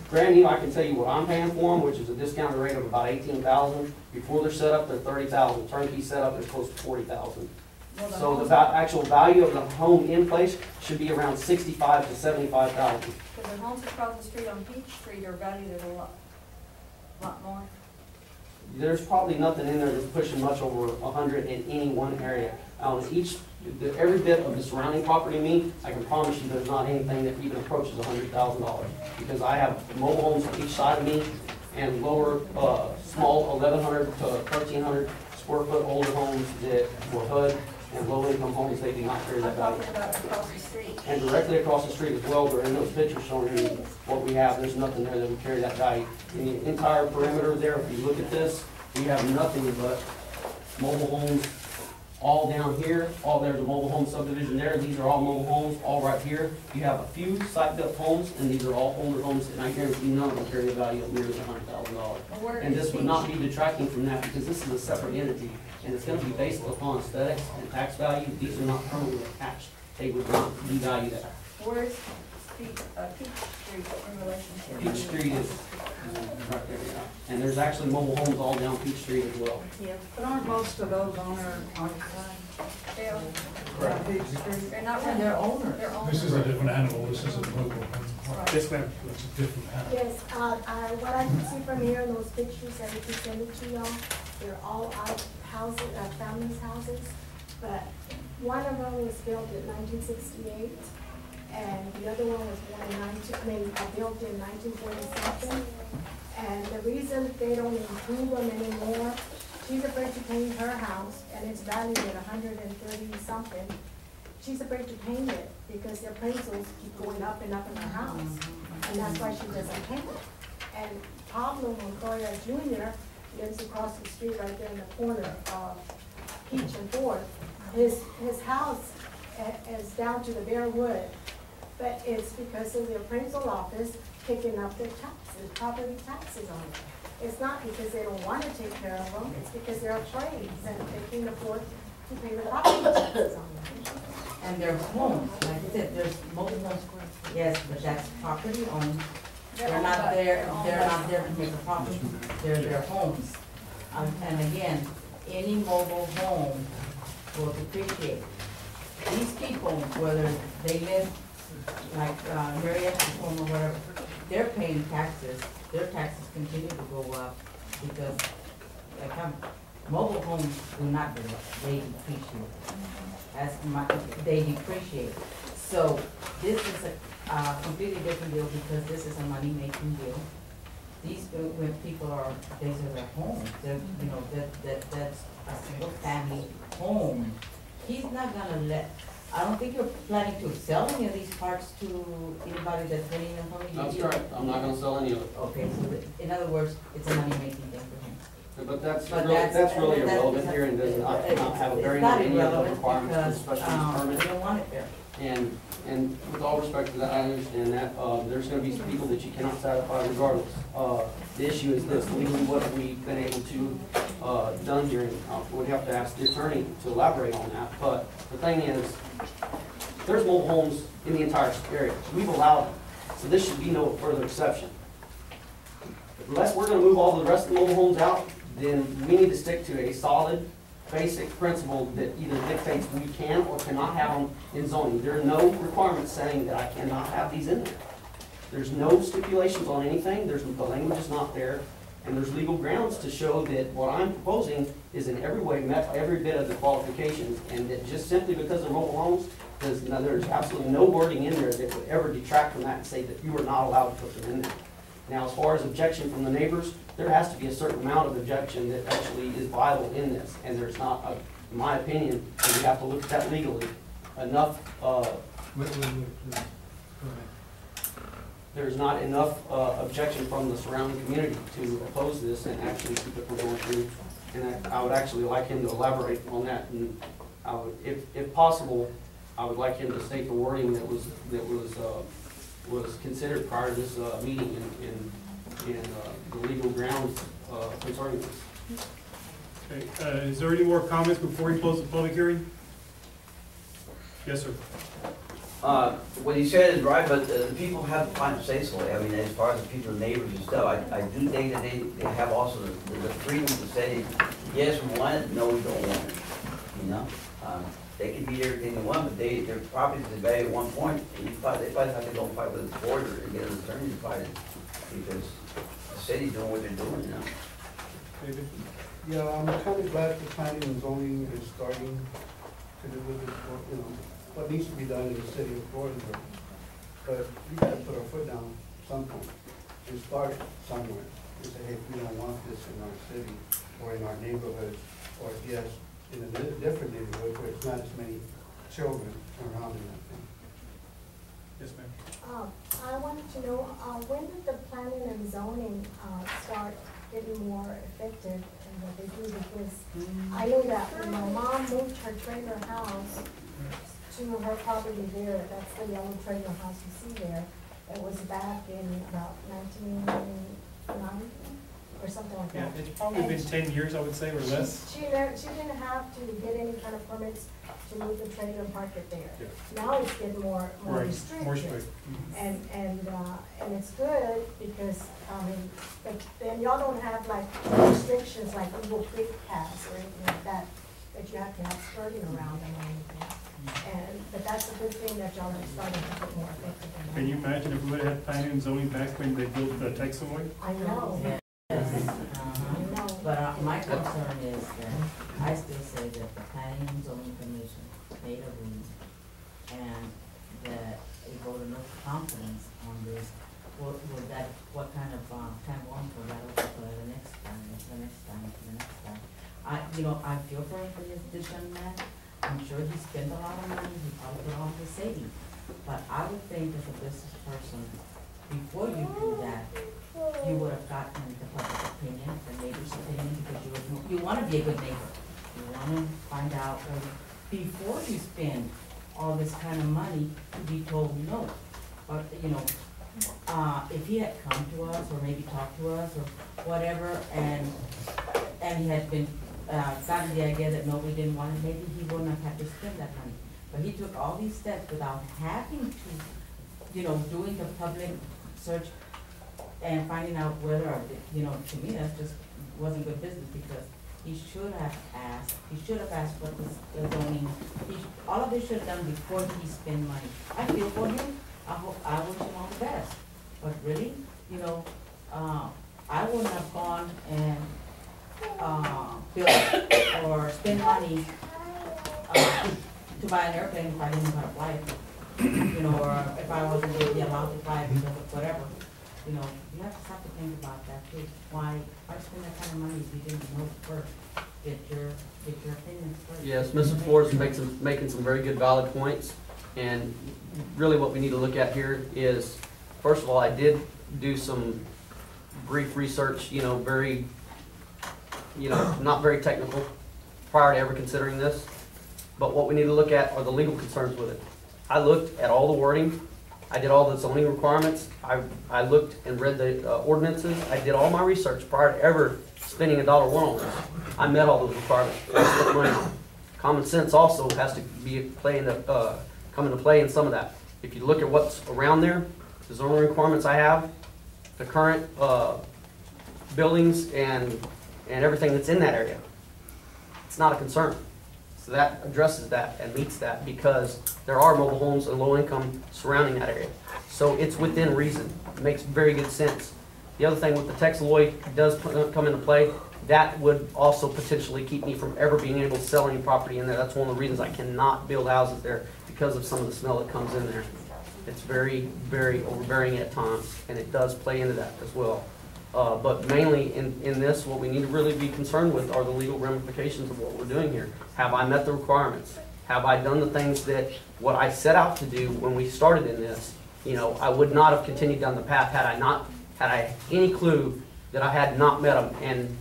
brand new, I can tell you what I'm paying for them, which is a discounted rate of about $18,000. Before they're set up, they're $30,000. Turnkey set up, they're close to $40,000. Well, So the actual value of the home in place should be around $65,000 to $75,000. Because the homes across the street on Peach Street are valued at a lot more. There's probably nothing in there that's pushing much over 100 in any one area. Every bit of the surrounding property to me, I can promise you there's not anything that even approaches $100,000. Because I have mobile homes on each side of me and lower, small 1,100 to 1,300 square foot older homes that were HUD and low income homes, they do not carry that I'm value. talking about across the street. And directly across the street as well, where in those pictures showing you what we have, there's nothing there that would carry that value. In the entire perimeter there, if you look at this, we have nothing but mobile homes all down here. There's a mobile home subdivision there. These are all mobile homes, all right here. You have a few site-built homes, and these are all older homes, and I guarantee none of them carry a value of nearly $100,000. And this would not be detracting from that, because this is a separate entity, and it's gonna be based upon aesthetics and tax value. These are not permanently attached. They would not devalue that. Where's Peach Street in relation to? Peach Street is right there, yeah. And there's actually mobile homes all down Peach Street as well. Yeah. But aren't most of those on our side? They're They're not And they're owners. They're owners. This is a different animal, this is a mobile home. Yes, ma'am. It's a different animal. Yes, what I can see from here in those pictures that we can send it to y'all, they're all out houses, families' houses. But one of them was built in 1968, and the other one was built in 1947. And the reason they don't improve them anymore, she's afraid to paint her house, and it's valued at 130 something. She's afraid to paint it because the appraisals keep going up and up in her house, and that's why she doesn't paint it. And Pablo Montoya Jr. lives across the street right there in the corner of Peach and Fourth. His house is down to the bare wood, but it's because of the appraisal office picking up their taxes, property taxes on it. It's not because they don't want to take care of them, it's because they're afraid that they can't afford to pay the property taxes on them. And their homes, like I said, there's mobile homes, yes, but that's property owned. They're not there to make a profit, they're their homes. And again, any mobile home will depreciate. These people, whether they live like Mariette's home or whatever, they're paying taxes. Their taxes continue to go up because mobile homes do not go up, they depreciate. They depreciate. So this is a completely different deal because this is a money-making deal. These when people these are their homes. That's a single family home. He's not gonna I don't think you're planning to sell any of these parks to anybody that's renting them from you. That's correct. I'm not gonna sell any of it. Okay, so in other words, it's a money-making thing for him. But that's really irrelevant here and does not have a bearing on any of the requirements for special use permit. They don't want it there. And with all respect to that, I understand that, there's gonna be some people that you cannot satisfy regardless. The issue is this, legally, what have we been able to, done here? And we'd have to ask the attorney to elaborate on that. But the thing is, there's mobile homes in the entire area. We've allowed them. So this should be no further exception. Unless we're gonna move all the rest of the mobile homes out, then we need to stick to a solid basic principle that either dictates we can or cannot have them in zoning. There are no requirements saying that I cannot have these in there. There's no stipulations on anything, the language is not there, and there's legal grounds to show that what I'm proposing is in every way met every bit of the qualifications, and that just simply because they're mobile homes, there's absolutely no wording in there that would ever detract from that and say that you are not allowed to put them in there. Now, as far as objection from the neighbors, there has to be a certain amount of objection that actually is viable in this, and there's not, in my opinion, and we have to look at that legally, enough, there's not enough objection from the surrounding community to oppose this and actually keep it from going through. And I would actually like him to elaborate on that, and I would, if possible, I would like him to state the wording that was considered prior to this meeting and the legal grounds concerning this. Okay, is there any more comments before we close the public hearing? Yes, sir. What he said is right, but the people have the final say so. I mean, as far as the people, the neighbors and stuff, I do think that they have also the freedom to say, yes, we want it, no, we don't want it. You know, they can be everything they want, but their property is valued at one point. And they probably have to go fight with the board or get an attorney to fight it because the city's doing what they're doing, you know. David? Yeah, I'm kind of glad the planning and zoning is starting to do with this, you know, what needs to be done in the city of Floresville. But we gotta put our foot down at some point and start somewhere. And say, hey, we don't want this in our city or in our neighborhood, or yes, in a different neighborhood where it's not as many children around in that thing. Yes, ma'am. I wanted to know, when did the planning and zoning start getting more effective in what they do? Because I know that when my mom moved her trailer house to her property there, that's the yellow trailer house you see there, it was back in about 1999 or something like Yeah, that. it's probably been 10 years, I would say, or less. She didn't have to get any kind of permits to move the trailer and park it there. Yeah. Now it's getting more Right, restricted. more strict. And it's good because, I mean, but then y'all don't have like restrictions like Eagle Creek Pass or anything like that, that you have to have skirting around them or anything. But that's a good thing that y'all are starting to get more effective. Can you imagine if we would have had planning and zoning back when they built the Texaway? I know. But my concern is that I still say that the planning and zoning commission made a ruling and that it voted enough confidence on this. What kind of time warrant for that for the next time. I feel for him for this young man. I'm sure he spent a lot of money, he probably put all his savings. But I would think as a business person, before you do that, you would have gotten the public opinion, the neighbor's opinion, because you want to be a good neighbor. You want to find out, before you spend all this kind of money, to be told no. But, if he had come to us, or maybe talked to us, or whatever, and he had been, gotten the idea that nobody didn't want it, maybe he wouldn't have had to spend that money. But he took all these steps without having to, doing the public search and finding out whether, to me, that just wasn't good business, because he should have asked what the zoning, all of this should have done before he spent money. I feel for him, I wish him all the best, but really, I wouldn't have gone and, built or spend money, to buy an airplane if I didn't know how to fly it, or if I wasn't going to be allowed to fly it because of whatever. You have to think about that too. Why spend that kind of money if you didn't know first? Get your opinions first. Yes, Mrs. Flores is making some very good valid points, and really what we need to look at here is, first of all, I did do some brief research, very, not very technical prior to ever considering this, but what we need to look at are the legal concerns with it. I looked at all the wording, I did all the zoning requirements, I looked and read the ordinances, I did all my research prior to ever spending $1 on this. I met all those requirements. Money. Common sense also has to be come into play in some of that. If you look at what's around there, the zoning requirements I have, the current buildings and everything that's in that area, it's not a concern. So that addresses that and meets that, because there are mobile homes and low income surrounding that area. So it's within reason. It makes very good sense. The other thing with the Tex Lloyd does come into play, that would also potentially keep me from ever being able to sell any property in there. That's one of the reasons I cannot build houses there, because of some of the smell that comes in there. It's very, very overbearing at times, and it does play into that as well. But mainly in this, what we need to really be concerned with are the legal ramifications of what we're doing here. Have I met the requirements? Have I done the things that what I set out to do when we started in this? You know, I would not have continued down the path had I any clue that I had not met them, and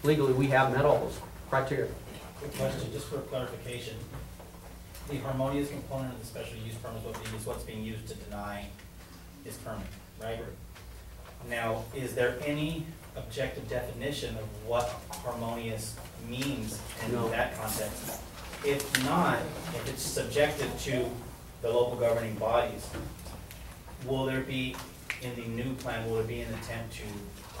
legally we have met all those criteria. Quick question, just for clarification. The harmonious component of the special use permit is what's being used to deny his permit, right? Now, is there any objective definition of what harmonious means in that context? If not, if it's subjective to the local governing bodies, will there be, in the new plan, will there be an attempt to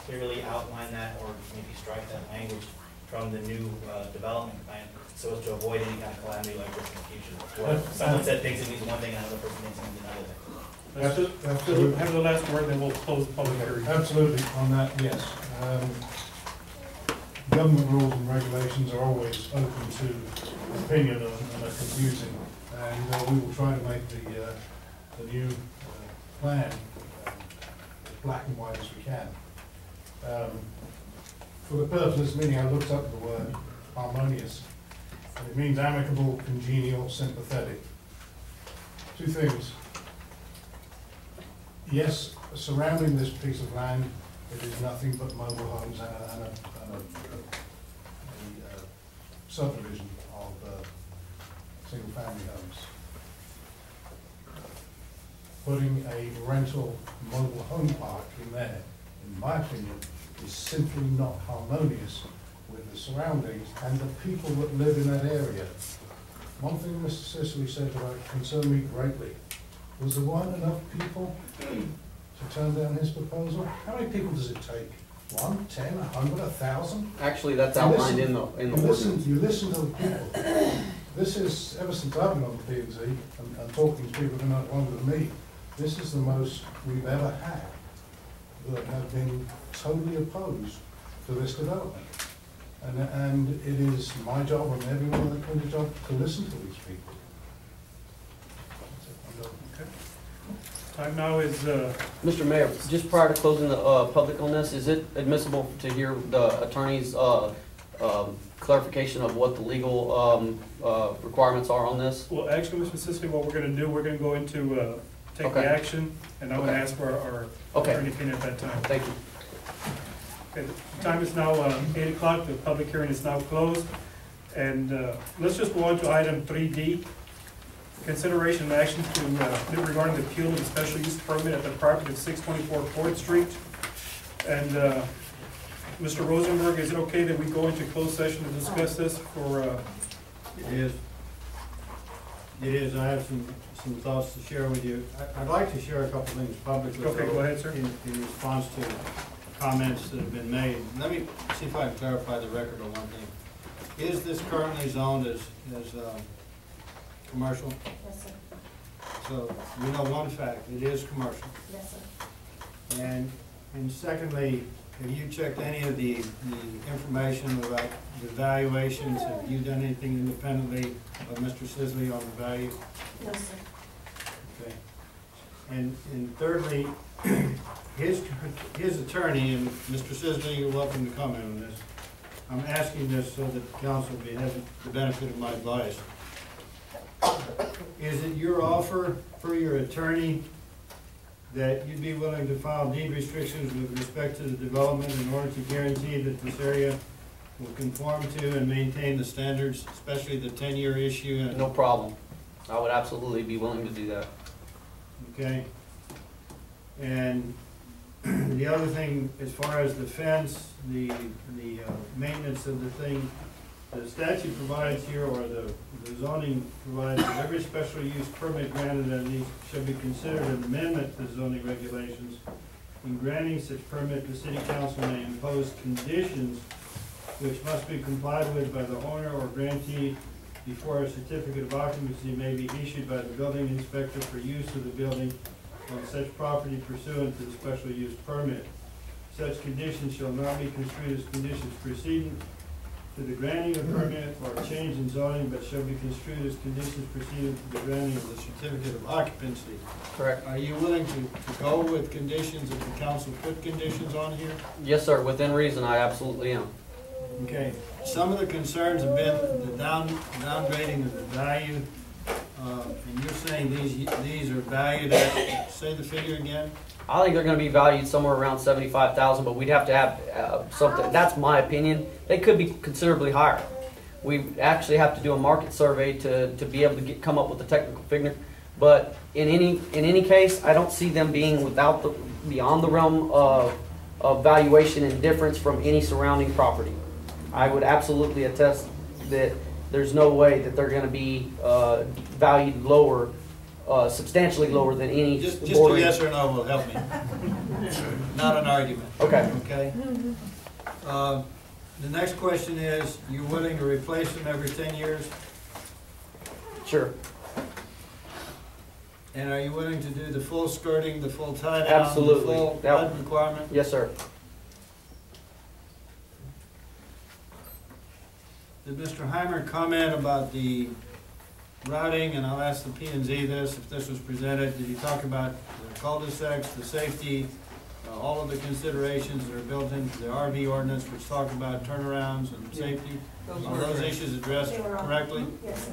clearly outline that, or maybe strike that language from the new development plan, so as to avoid any kind of calamity like this in the future? Or someone thinks it means one thing and another person thinks it means another thing. Absolutely. Have the last word, then we'll close the public hearing. Absolutely, on that, yes. Government rules and regulations are always open to opinion and are confusing, and we will try to make the new plan as black and white as we can. For the purpose of this meeting, I looked up the word harmonious, and it means amicable, congenial, sympathetic. Two things. Yes, surrounding this piece of land, it is nothing but mobile homes and a subdivision of single-family homes. Putting a rental mobile home park in there, in my opinion, is simply not harmonious with the surroundings and the people that live in that area. One thing Mr. Sicily said that concerned me greatly was there weren't enough people to turn down his proposal. How many people does it take? 1, 10, 100, 1,000? Actually, that's outlined in the ordinance. You listen to the people. This is, ever since I've been on the P&Z and talking to people who know it longer than me, this is the most we've ever had that have been totally opposed to this development. And it is my job and everyone in the community job to listen to these people. Okay. Time now is... Mr. Mayor, just prior to closing the public on this, is it admissible to hear the attorney's clarification of what the legal requirements are on this? Well, actually, Mr. Sicily, what we're going to do, we're going to go into take the action, and I'm going to ask for our attorney opinion at that time. Thank you. Okay, the time is now 8 o'clock. The public hearing is now closed. And let's just go on to item 3D. Consideration and action to regarding the appeal of the special use permit at the property of 624 4th Street. And Mr. Rosenberg, is it okay that we go into closed session to discuss this for? It is. It is. I have some thoughts to share with you. I'd like to share a couple things publicly. Okay, go ahead, sir. In response to comments that have been made. Let me see if I can clarify the record on one thing. Is this currently zoned as commercial? Yes, sir. So we know one fact, it is commercial. Yes, sir. And secondly, have you checked any of the information about the valuations? Have you done anything independently of Mr. Sisley on the value? No, sir. Okay. And thirdly, his attorney, and Mr. Sisley, you're welcome to comment on this. I'm asking this so that the council has the benefit of my advice. Is it your offer for your attorney that you'd be willing to file deed restrictions with respect to the development in order to guarantee that this area will conform to and maintain the standards, especially the 10-year issue? No problem. I would absolutely be willing to do that. Okay. And the other thing, as far as the fence, the maintenance of the thing, the statute provides here, or the zoning provides, that every special use permit granted at least shall be considered an amendment to zoning regulations. In granting such permit, the city council may impose conditions which must be complied with by the owner or grantee before a certificate of occupancy may be issued by the building inspector for use of the building on such property pursuant to the special use permit. Such conditions shall not be construed as conditions preceding to the granting of permit or change in zoning, but shall be construed as conditions preceding to the granting of the certificate of occupancy. Correct. Are you willing to go with conditions if the council put conditions on here? Yes, sir, within reason, I absolutely am. Okay, some of the concerns have been the downgrading of the value, and you're saying these are valued at, say the figure again? I think they're gonna be valued somewhere around 75,000, but we'd have to have something, that's my opinion. They could be considerably higher. We actually have to do a market survey to be able to come up with a technical figure. But in any case, I don't see them being beyond the realm of valuation and difference from any surrounding property. I would absolutely attest that there's no way that they're gonna be valued lower, substantially lower than any. Just a yes or no will help me. Not an argument. Okay. Okay? The next question is, you're willing to replace them every 10 years? Sure. And are you willing to do the full skirting, the full tie-down, Absolutely. the full HUD requirement? Yes, sir. Did Mr. Heimer comment about the routing, and I'll ask the P&Z this, if this was presented, did he talk about the cul-de-sacs, the safety, all of the considerations that are built into the RV ordinance, which talk about turnarounds and safety? Are those issues addressed correctly? Yes.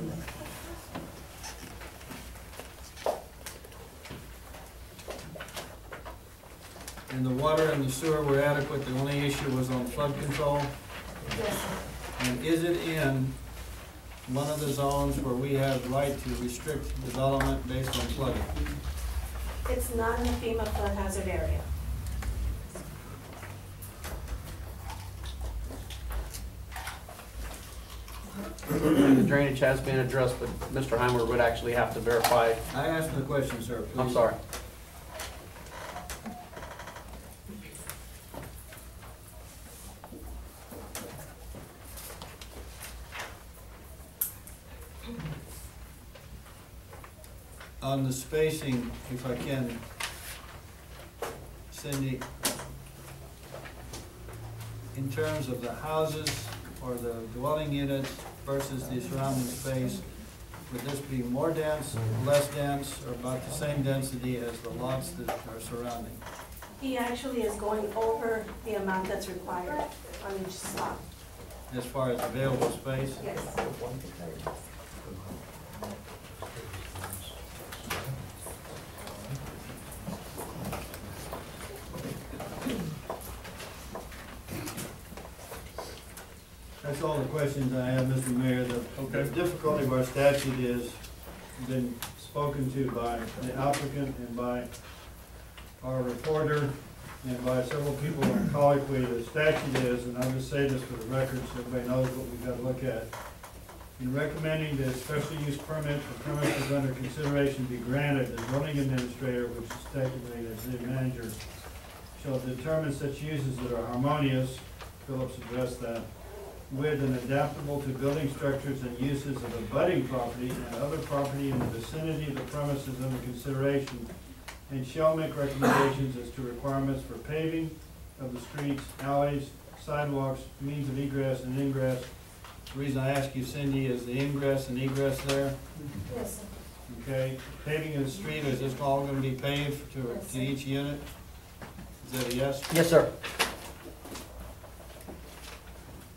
And the water and the sewer were adequate, the only issue was on flood control? Yes. And is it in one of the zones where we have the right to restrict development based on flooding? It's not in the FEMA flood hazard area. The drainage has been addressed, but Mr. Heimer would actually have to verify. I asked the question, sir, please. I'm sorry. On the spacing, if I can, Cindy, in terms of the houses or the dwelling units versus the surrounding space, would this be more dense, less dense, or about the same density as the lots that are surrounding? He actually is going over the amount that's required on each spot. As far as available space? Yes. That's all the questions I have, Mr. Mayor. The difficulty of our statute is been spoken to by the applicant and by our reporter and by several people in colloquy. The statute is, and I'll just say this for the record so everybody knows what we've got to look at. In recommending that a special use permit for premises under consideration be granted, the zoning administrator, which is technically the city manager, shall determine such uses that are harmonious, Phillips addressed that, with and adaptable to building structures and uses of abutting property and other property in the vicinity of the premises under consideration, and shall make recommendations as to requirements for paving of the streets, alleys, sidewalks, means of egress and ingress. The reason I ask you, Cindy, is the ingress and egress there? Yes, sir. Okay, paving of the street, is this all gonna be paved to each unit? Is that a yes? Yes, sir.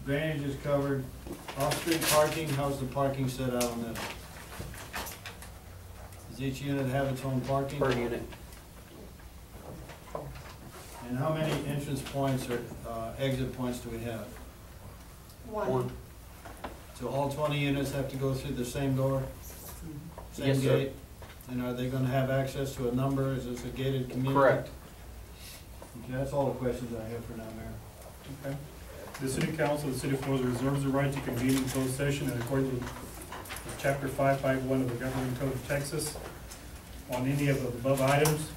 Drainage is covered. Off-street parking, how's the parking set out on this? Does each unit have its own parking? Per unit. And how many entrance points or exit points do we have? One. So all 20 units have to go through the same door? Same Yes, sir. gate? And are they gonna have access to a number? Is this a gated community? Correct. Okay, that's all the questions I have for now, Mayor. Okay. The City Council of the City of Floresville reserves the right to convene in closed session in accordance with Chapter 551 of the Government Code of Texas on any of the above items.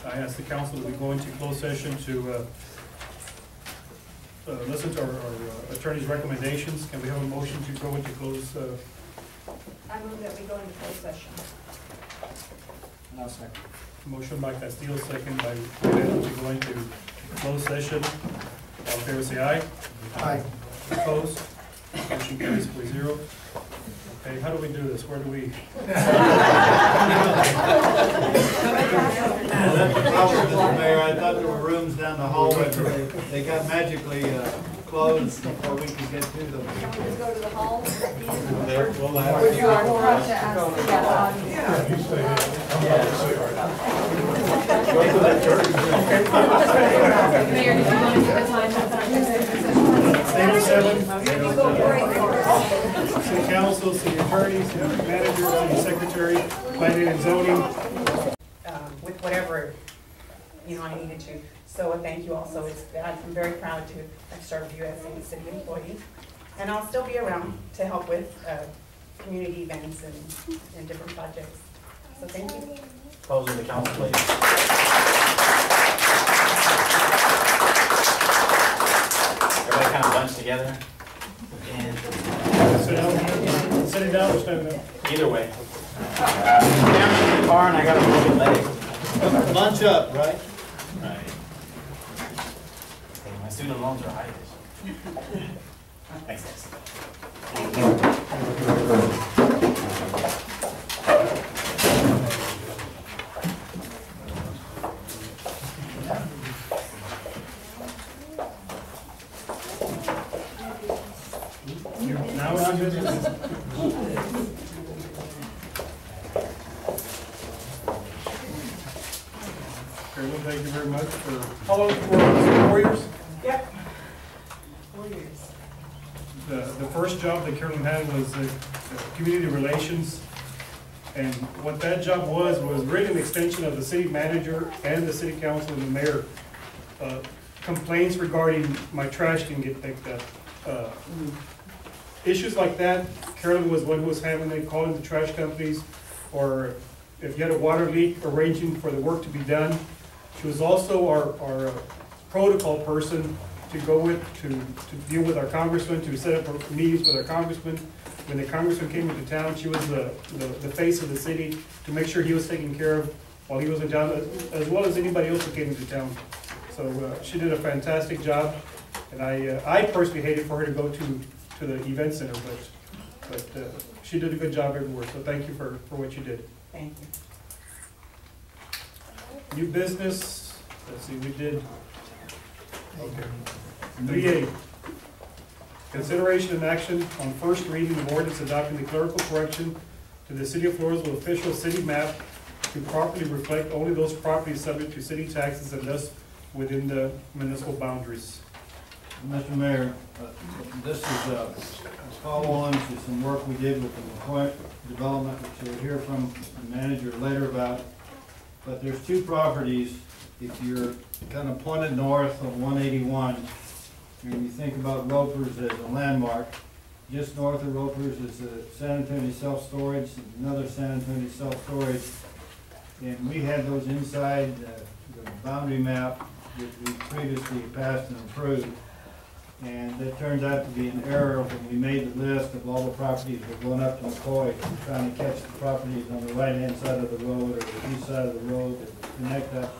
I ask the council that we go into closed session to listen to our attorney's recommendations. Can we have a motion to go into close? I move that we go into closed session. No, second. Motion by Castillo, second by Rivera, to go into closed session. All in favor, say aye. Aye. Opposed? Motion carries 4-0. Okay, how do we do this? Where do we? Mr. Mayor, I thought there were rooms down the hallway, but they got magically closed before we could get to them. Can we just go to the hall? There, we'll have. Would you like to ask? You stay here. I'm about to say right now. Mayor, did you want to give a time? 8:07. City Council, City Attorney, City Manager, City Secretary, Planning and Zoning. With whatever, I needed to. So thank you also. I'm very proud to have served you as a city employee. And I'll still be around to help with community events and different projects. So thank you. Closing the council, please. Everybody kind of bunched together. And Sit down, sit down or stand up? either way. I'm in the car and I got a broken leg. Lunch up, right? Right. Hey, my student loans are high. Thanks, guys. Now we're on business. Very well, thank you very much for, how long for 4 years? Yep. 4 years. The first job that Carolyn had was community relations. And what that job was really an extension of the city manager and the city council and the mayor. Complaints regarding my trash didn't get picked up. Issues like that, Carolyn was one who was handling it, calling the trash companies, or if you had a water leak, arranging for the work to be done. She was also our protocol person to go with, to deal with our congressman, to set up meetings with our congressman. When the congressman came into town, she was the face of the city to make sure he was taken care of while he was in town, as well as anybody else who came into town. So she did a fantastic job, and I personally hated for her to go to the event center, but she did a good job everywhere, so thank you for what you did. Thank you. New business, let's see, we did, okay. 3A, consideration and action on first reading of ordinance adopting the clerical correction to the City of Floresville official city map to properly reflect only those properties subject to city taxes and thus within the municipal boundaries. Mr. Mayor, this is a follow-on to some work we did with the McCoy development, which you'll hear from the manager later about. But there's two properties, if you're kind of pointed north on 181, and you think about Ropers as a landmark, just north of Ropers is the San Antonio Self-Storage, another San Antonio Self-Storage. And we had those inside the boundary map that we previously passed and approved. And it turns out to be an error when we made the list of all the properties that were going up to McCoy, trying to catch the properties on the right-hand side of the road or the east side of the road that connect up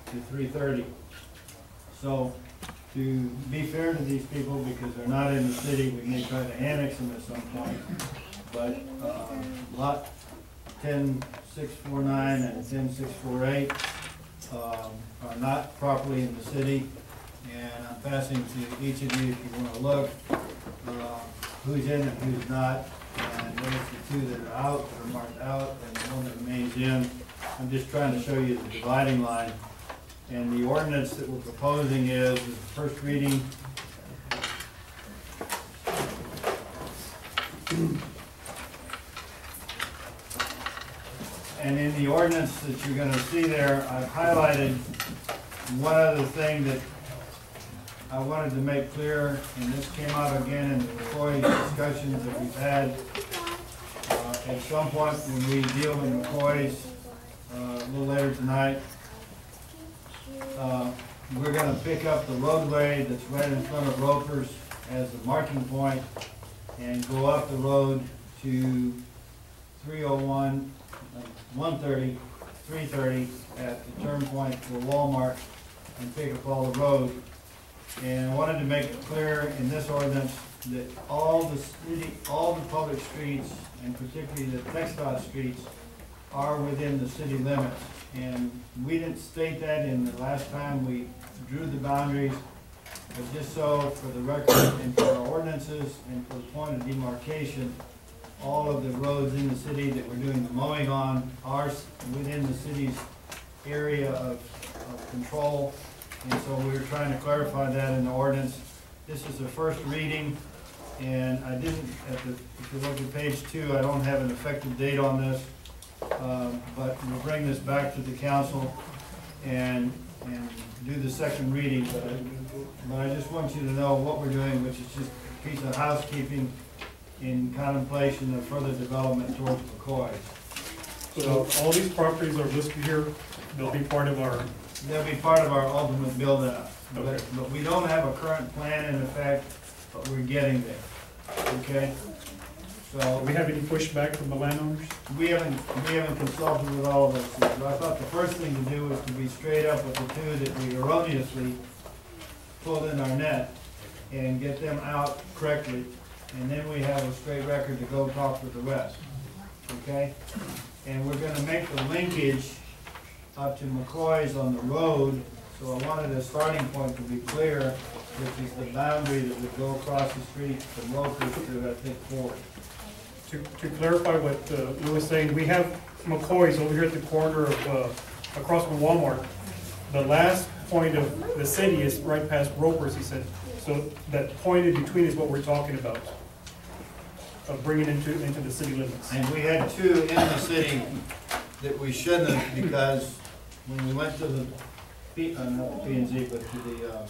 to 330. So to be fair to these people, because they're not in the city, we may try to annex them at some point. But lot 10649 and 10648 are not properly in the city. And I'm passing to each of you, if you want to look, who's in and who's not. And there's the two that are out, that are marked out, and the one that remains in. I'm just trying to show you the dividing line. And the ordinance that we're proposing is the first reading. And in the ordinance that you're going to see there, I've highlighted one other thing that I wanted to make clear, and this came out again in the McCoy discussions that we've had. At some point when we deal with McCoy's a little later tonight, we're gonna pick up the roadway that's right in front of Ropers as the marking point and go up the road to 301, 130, 330 at the turn point for Walmart and pick up all the road. And I wanted to make it clear in this ordinance that all the public streets, and particularly the TxDOT streets, are within the city limits. And we didn't state that in the last time we drew the boundaries, but just so for the record and for our ordinances and for the point of demarcation, all of the roads in the city that we're doing the mowing on are within the city's area of control. And so we were trying to clarify that in the ordinance. This is the first reading, and I didn't, if you look at page 2, I don't have an effective date on this, but we'll bring this back to the council and do the second reading. But I just want you to know what we're doing, which is just a piece of housekeeping in contemplation of further development towards McCoy. So all these properties are listed here, they'll be part of our... They'll be part of our ultimate build-out. Okay. But we don't have a current plan in effect, but we're getting there, okay? So Do we have any pushback from the landowners? we haven't consulted with all of us. But I thought the first thing to do was to be straight up with the two that we erroneously pulled in our net and get them out correctly. And then we have a straight record to go talk with the rest, okay? And we're gonna make the linkage up to McCoy's on the road, so I wanted a starting point to be clear, which is the boundary that would go across the street from Ropers to, I think, Ford. To clarify what Lou was saying, we have McCoy's over here at the corner of, across from Walmart. The last point of the city is right past Ropers, he said. So that point in between is what we're talking about, of bringing into the city limits. And we had two in the city that we shouldn't have, because when we went to the, not P&Z, but to the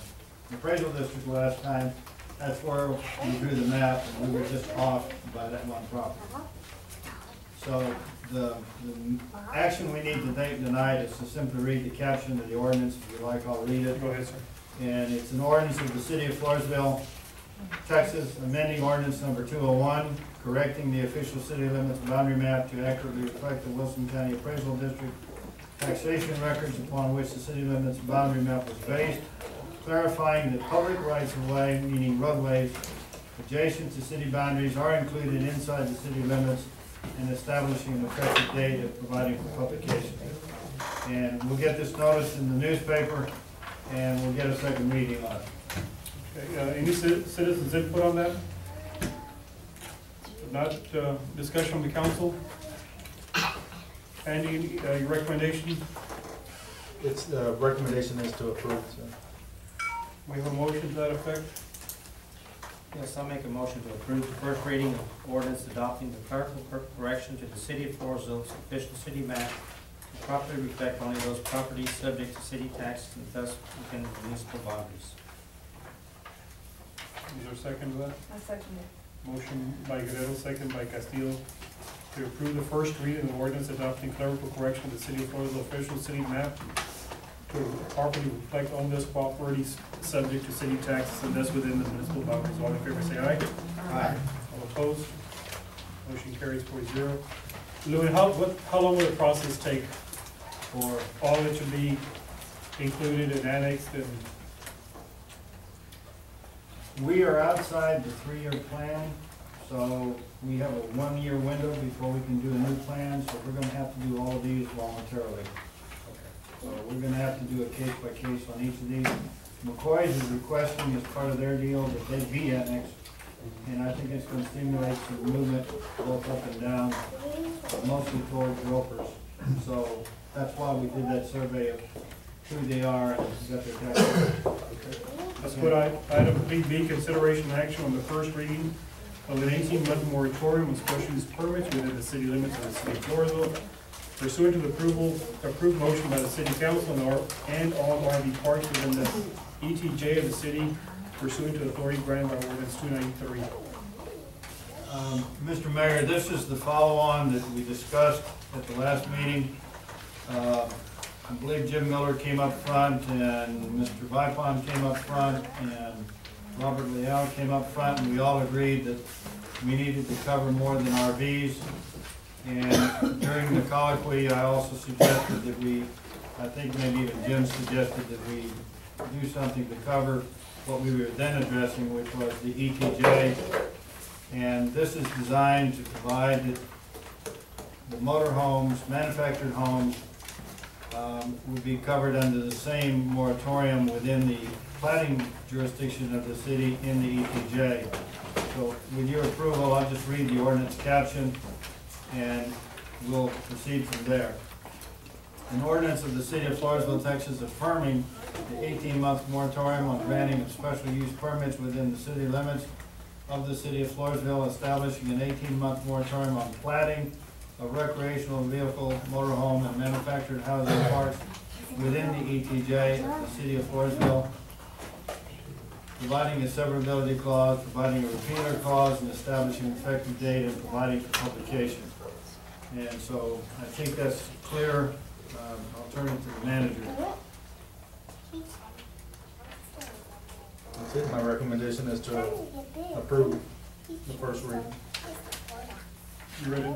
appraisal district last time, that's where we drew the map, and we were just off by that one property. So the action we need to take tonight is to simply read the caption of the ordinance. If you like, I'll read it. Go ahead, sir. And it's an ordinance of the city of Floresville, Texas, amending ordinance number 201, correcting the official city limits boundary map to accurately reflect the Wilson County Appraisal District taxation records upon which the city limits boundary map was based, clarifying that public rights of way, meaning roadways, adjacent to city boundaries are included inside the city limits, and establishing an effective date of providing for publication. And we'll get this notice in the newspaper, and we'll get a second reading on it. Okay, any citizens input on that? If not, discussion from the council? Andy, your recommendation? It's, the recommendation is to approve, so. We have a motion to that effect? Yes, I'll make a motion to approve the first reading of ordinance adopting the clerical correction to the city of Floresville's official city map to properly reflect only those properties subject to city taxes and thus within the municipal boundaries. Is there a second to that? I second it. Motion by Guerrero, second by Castillo, to approve the first reading of ordinance adopting clerical correction to the city of Floresville official city map to properly reflect on those properties subject to city taxes and thus within the municipal boundaries. All in favor say aye. Aye. All opposed? Motion carries 4-0. Louis, how long will the process take for all of it to be included and annexed and? We are outside the 3-year plan, so we have a 1-year window before we can do a new plan, so we're gonna have to do all of these voluntarily. So we're gonna have to do a case by case on each of these. McCoy's is requesting as part of their deal that they be annexed, and I think it's gonna stimulate some movement both up and down, but mostly towards Ropers. So that's why we did that survey of who they are and got their tax. Let's put item 3B, consideration and action on the first reading of an 18-month moratorium on special use permits within the city limits of the city of Floresville, pursuant to the approved motion by the city council and all RV parks within the ETJ of the city, pursuant to authority granted by ordinance 293. Mr. Mayor, this is the follow-on that we discussed at the last meeting. I believe Jim Miller came up front, and Mr. Vipon came up front, and Robert Leal came up front, and we all agreed that we needed to cover more than RVs. And during the colloquy, I also suggested that we, I think maybe even Jim suggested that we do something to cover what we were then addressing, which was the ETJ. And this is designed to provide that the motor homes, manufactured homes, would be covered under the same moratorium within the plating jurisdiction of the city in the ETJ. So with your approval, I'll just read the ordinance caption and we'll proceed from there. An ordinance of the city of Floresville, Texas, affirming the 18-month moratorium on granting of special use permits within the city limits of the city of Floresville, establishing an 18-month moratorium on platting of recreational vehicle, motorhome, and manufactured housing parks within the ETJ of the city of Floresville, providing a severability clause, providing a repealer clause, and establishing an effective date and providing for publication. And so I think that's clear. I'll turn it to the manager. That's it. My recommendation is to approve the first reading. You ready?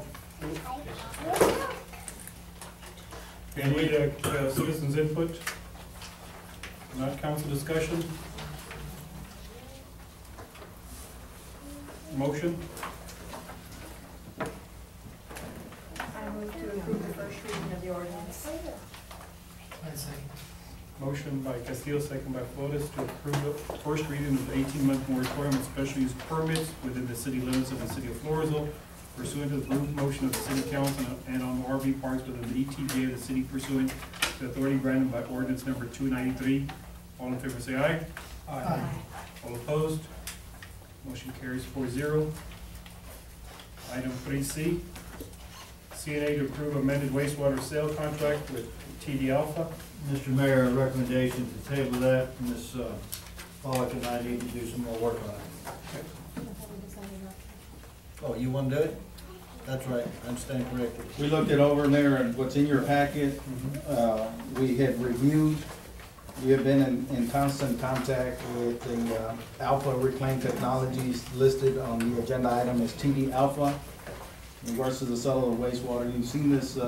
And we need citizens' input, not council discussion. Motion? I move to approve the first reading of the ordinance. Motion by Castillo, second by Flores, to approve the first reading of the 18-month moratorium on special use permits within the city limits of the city of Floresville, pursuant to the approved motion of the city council and on RV parks within the ETJ of the city pursuant to authority granted by ordinance number 293. All in favor say aye. Aye. All opposed? Motion carries 4-0. Item 3C, CNA to approve amended wastewater sale contract with TD Alpha. Mr. Mayor, a recommendation to table that. Ms. Pollack and I need to do some more work on it. Oh, you want to do it? That's right, I'm staying corrected. We looked it over there and what's in your packet, we have reviewed, we have been in constant contact with the Alpha Reclaim Technologies listed on the agenda item as TD Alpha. In regards to the sale of wastewater, you've seen this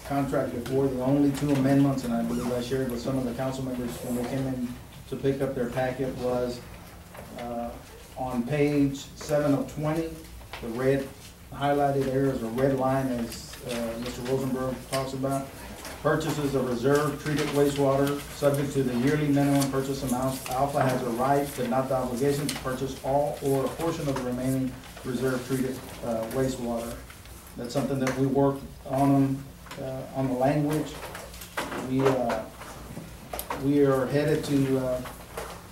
contract before. The only two amendments, and I believe I shared with some of the council members when they came in to pick up their packet, was on page 7 of 20, the red highlighted areas, a red line, as Mr. Rosenberg talks about. Purchases of reserve treated wastewater subject to the yearly minimum purchase amounts. Alpha has a right but not the obligation to purchase all or a portion of the remaining reserve treated wastewater. That's something that we worked on the language. We are headed to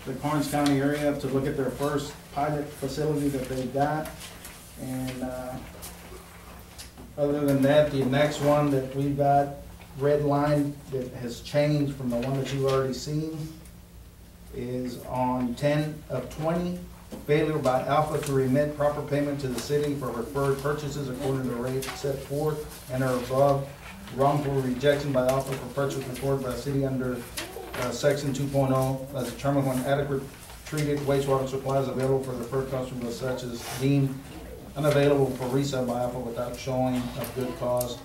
the Karnes County area to look at their first pilot facility that they've got. And other than that, the next one that we've got red line that has changed from the one that you've already seen is on 10 of 20, failure by Alpha to remit proper payment to the city for referred purchases according to the rates set forth and are above, wrongful rejection by Alpha for purchase reported by the city under section 2.0 as determined when adequate treated wastewater supply is available for the first customer such as deemed unavailable for resale by Alpha without showing of good cause.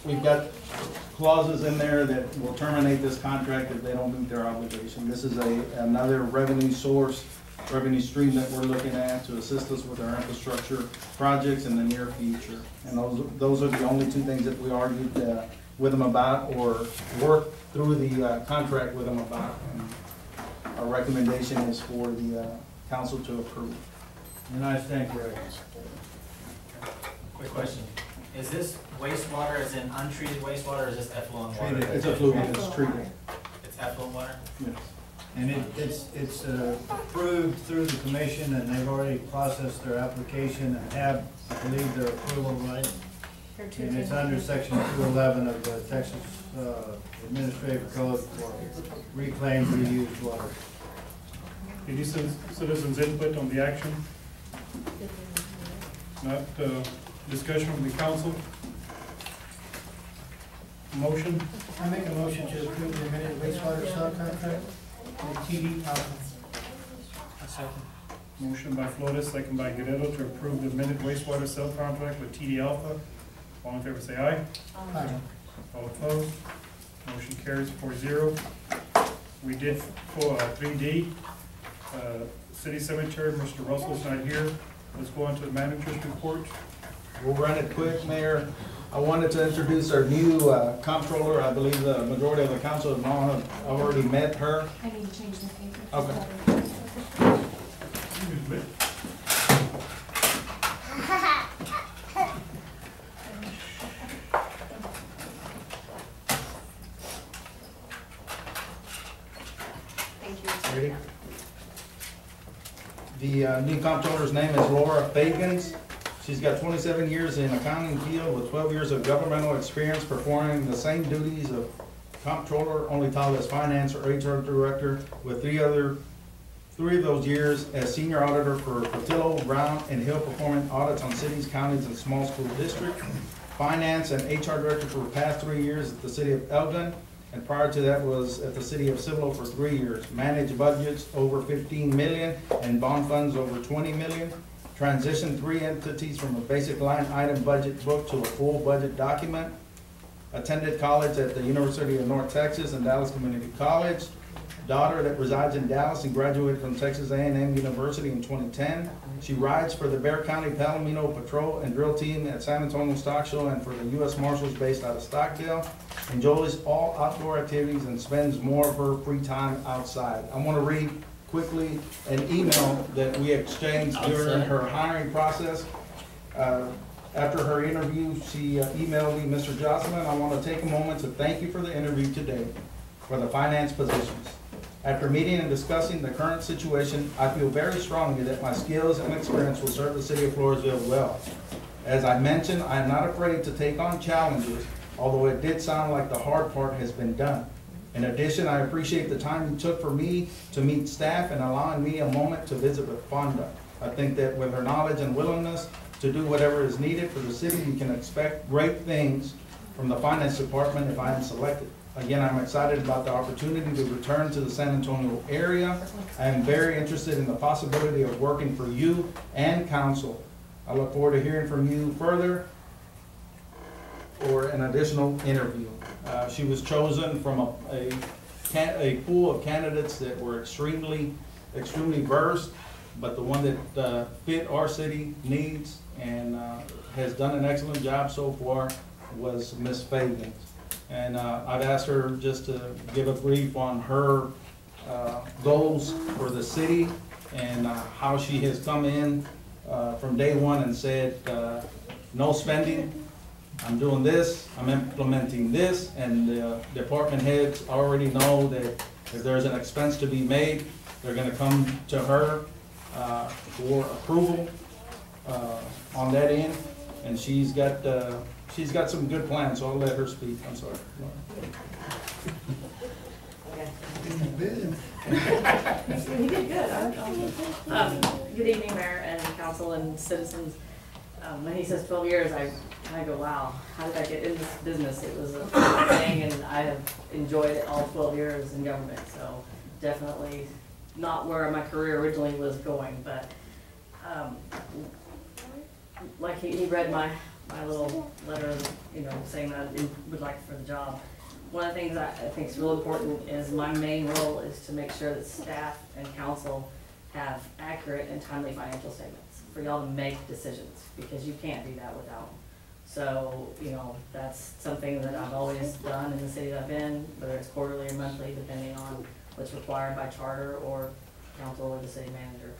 We've got clauses in there that will terminate this contract if they don't meet their obligation. This is another revenue source, revenue stream that we're looking at to assist us with our infrastructure projects in the near future. And those are the only two things that we argued with them about or worked through the contract with them about. And our recommendation is for the council to approve. And I stand corrected. Quick question. Is this wastewater as in untreated wastewater or is this effluent water? Treated. It's effluent, it's treated. It's effluent water? Yes. And it's approved through the commission and they've already processed their application and have, I believe, their approval right. And it's under section 211 of the Texas Administrative Code for reclaimed reused water. Any citizens' input on the action? Not discussion from the council? Motion? I make a motion to approve the amended wastewater subcontract with TD Alpha. A second. Motion by Flores, second by Guerrero to approve the amended wastewater subcontract with TD Alpha. All in favor say aye. Aye. All opposed? Motion carries 4-0. We did for 3D, City Cemetery, Mr. Russell's not here. Let's go on to the manager's report. We'll run it quick, Mayor. I wanted to introduce our new comptroller. I believe the majority of the council have already met her. I need to change the paper. Okay. Ready? The new comptroller's name is Laura Fagans. She's got 27 years in accounting field with 12 years of governmental experience performing the same duties of comptroller, only titled as finance or HR director, with three of those years as senior auditor for Portillo, Brown, and Hill, performing audits on cities, counties, and small school districts. Finance and HR director for the past 3 years at the city of Elgin, and prior to that was at the city of Cibolo for 3 years. Managed budgets over 15 million and bond funds over 20 million. Transitioned 3 entities from a basic line item budget book to a full budget document. Attended college at the University of North Texas and Dallas Community College. Daughter that resides in Dallas and graduated from Texas A&M University in 2010. She rides for the Bexar County Palomino Patrol and Drill Team at San Antonio Stock Show and for the U.S. Marshals based out of Stockdale. Enjoys all outdoor activities and spends more of her free time outside. I want to read quickly an email that we exchanged during her hiring process. After her interview, she emailed me, Mr. Jocelyn, I want to take a moment to thank you for the interview today for the finance positions. After meeting and discussing the current situation, I feel very strongly that my skills and experience will serve the city of Floresville well. As I mentioned, I am not afraid to take on challenges, although it did sound like the hard part has been done. In addition, I appreciate the time you took for me to meet staff and allowing me a moment to visit with Fonda. I think that with her knowledge and willingness to do whatever is needed for the city, you can expect great things from the finance department if I am selected. Again, I'm excited about the opportunity to return to the San Antonio area. I am very interested in the possibility of working for you and council. I look forward to hearing from you further or an additional interview. She was chosen from a pool of candidates that were extremely versed, but the one that fit our city needs and has done an excellent job so far was Ms. Fagans. And I've asked her just to give a brief on her goals for the city and how she has come in from day one and said, no spending, I'm doing this, I'm implementing this, and the department heads already know that if there's an expense to be made, they're gonna come to her for approval on that end, and she's got some good plans, so I'll let her speak. I'm sorry. You did good. Good evening, Mayor and Council and citizens. When he says 12 years, I go, wow, how did I get in this business? It was a thing, and I have enjoyed it all 12 years in government, so definitely not where my career originally was going, but like he read my little letter, saying that I would like for the job. One of the things I think is real important is my main role is to make sure that staff and council have accurate and timely financial statements for y'all to make decisions, because you can't do that without them. So, that's something that I've always done in the city that I've been, whether it's quarterly or monthly, depending on what's required by charter or council or the city manager.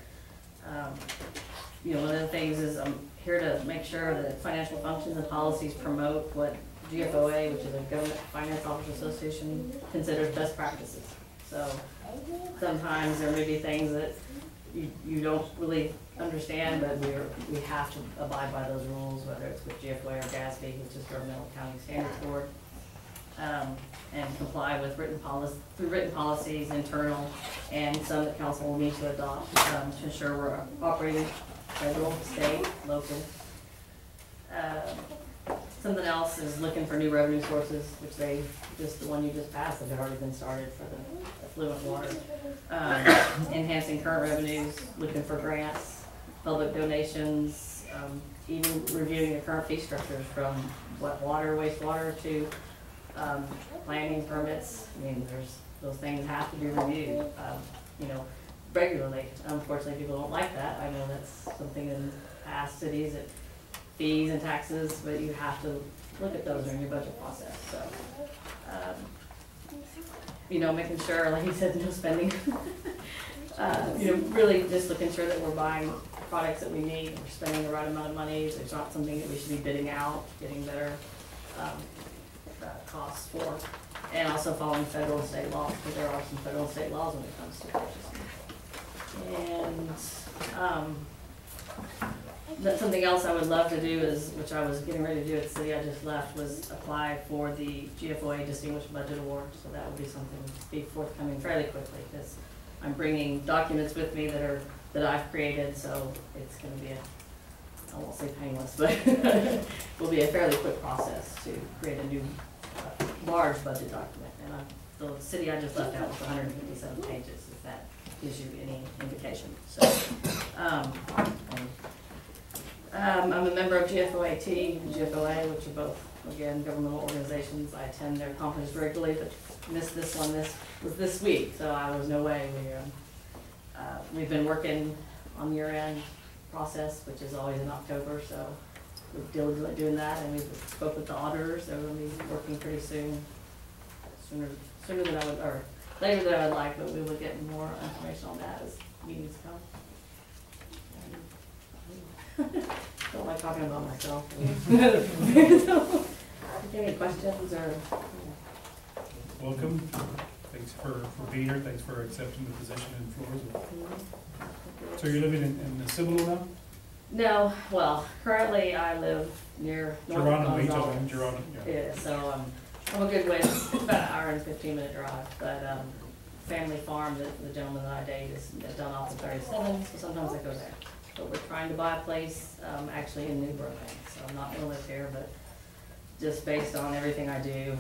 One of the things is I'm here to make sure that financial functions and policies promote what GFOA, which is the Government Finance Officers Association, considers best practices. So sometimes there may be things that you don't really understand, but we have to abide by those rules, whether it's with GFOA or GASB, which is Governmental Accounting Standards Board, and comply with written policies, internal, and some that council will need to adopt to ensure we're operating federal, state, local. Something else is looking for new revenue sources, which the one you just passed, that had already been started for the affluent water. Enhancing current revenues, looking for grants, public donations, even reviewing the current fee structures from water, wastewater to, planning permits. I mean, those things have to be reviewed, regularly. Unfortunately, people don't like that. I know that's something in past cities, that fees and taxes, but you have to look at those during your budget process, so. Making sure, like you said, no spending. Really just looking sure that we're buying products that we need, we're spending the right amount of money, there's not something that we should be bidding out, getting better, costs for. And also following federal and state laws, because there are some federal and state laws when it comes to purchasing. And, that's something else I would love to do is, which I was getting ready to do at the city I just left, was apply for the GFOA Distinguished Budget Award. So that would be something to be forthcoming fairly quickly, because I'm bringing documents with me that I've created, so it's going to be I won't say painless, but it will be a fairly quick process to create a new large budget document. And the city I just left out was 157 pages, if that gives you any indication. So. I'm a member of GFOAT and GFOA, which are both, again, governmental organizations. I attend their conference regularly, but missed this one. This was this week, so I was no way. We've been working on year-end process, which is always in October, so we're diligently doing that, and we spoke with the auditors. They're going to be working pretty soon, sooner than I would, or later than I would like, but we will get more information on that as meetings come. Don't like talking about myself. Any questions or? Welcome. Thanks for being here. Thanks for accepting the position in Floresville. So you're living in the Cibolo now? No. Well, currently I live near Geronimo. Yeah. So I'm a good way. It's about an hour and 15-minute drive, but family farm that the gentleman that I date is done off of 37, so sometimes I go there. But we're trying to buy a place, actually in New Brookline, so I'm not gonna live here, but just based on everything I do,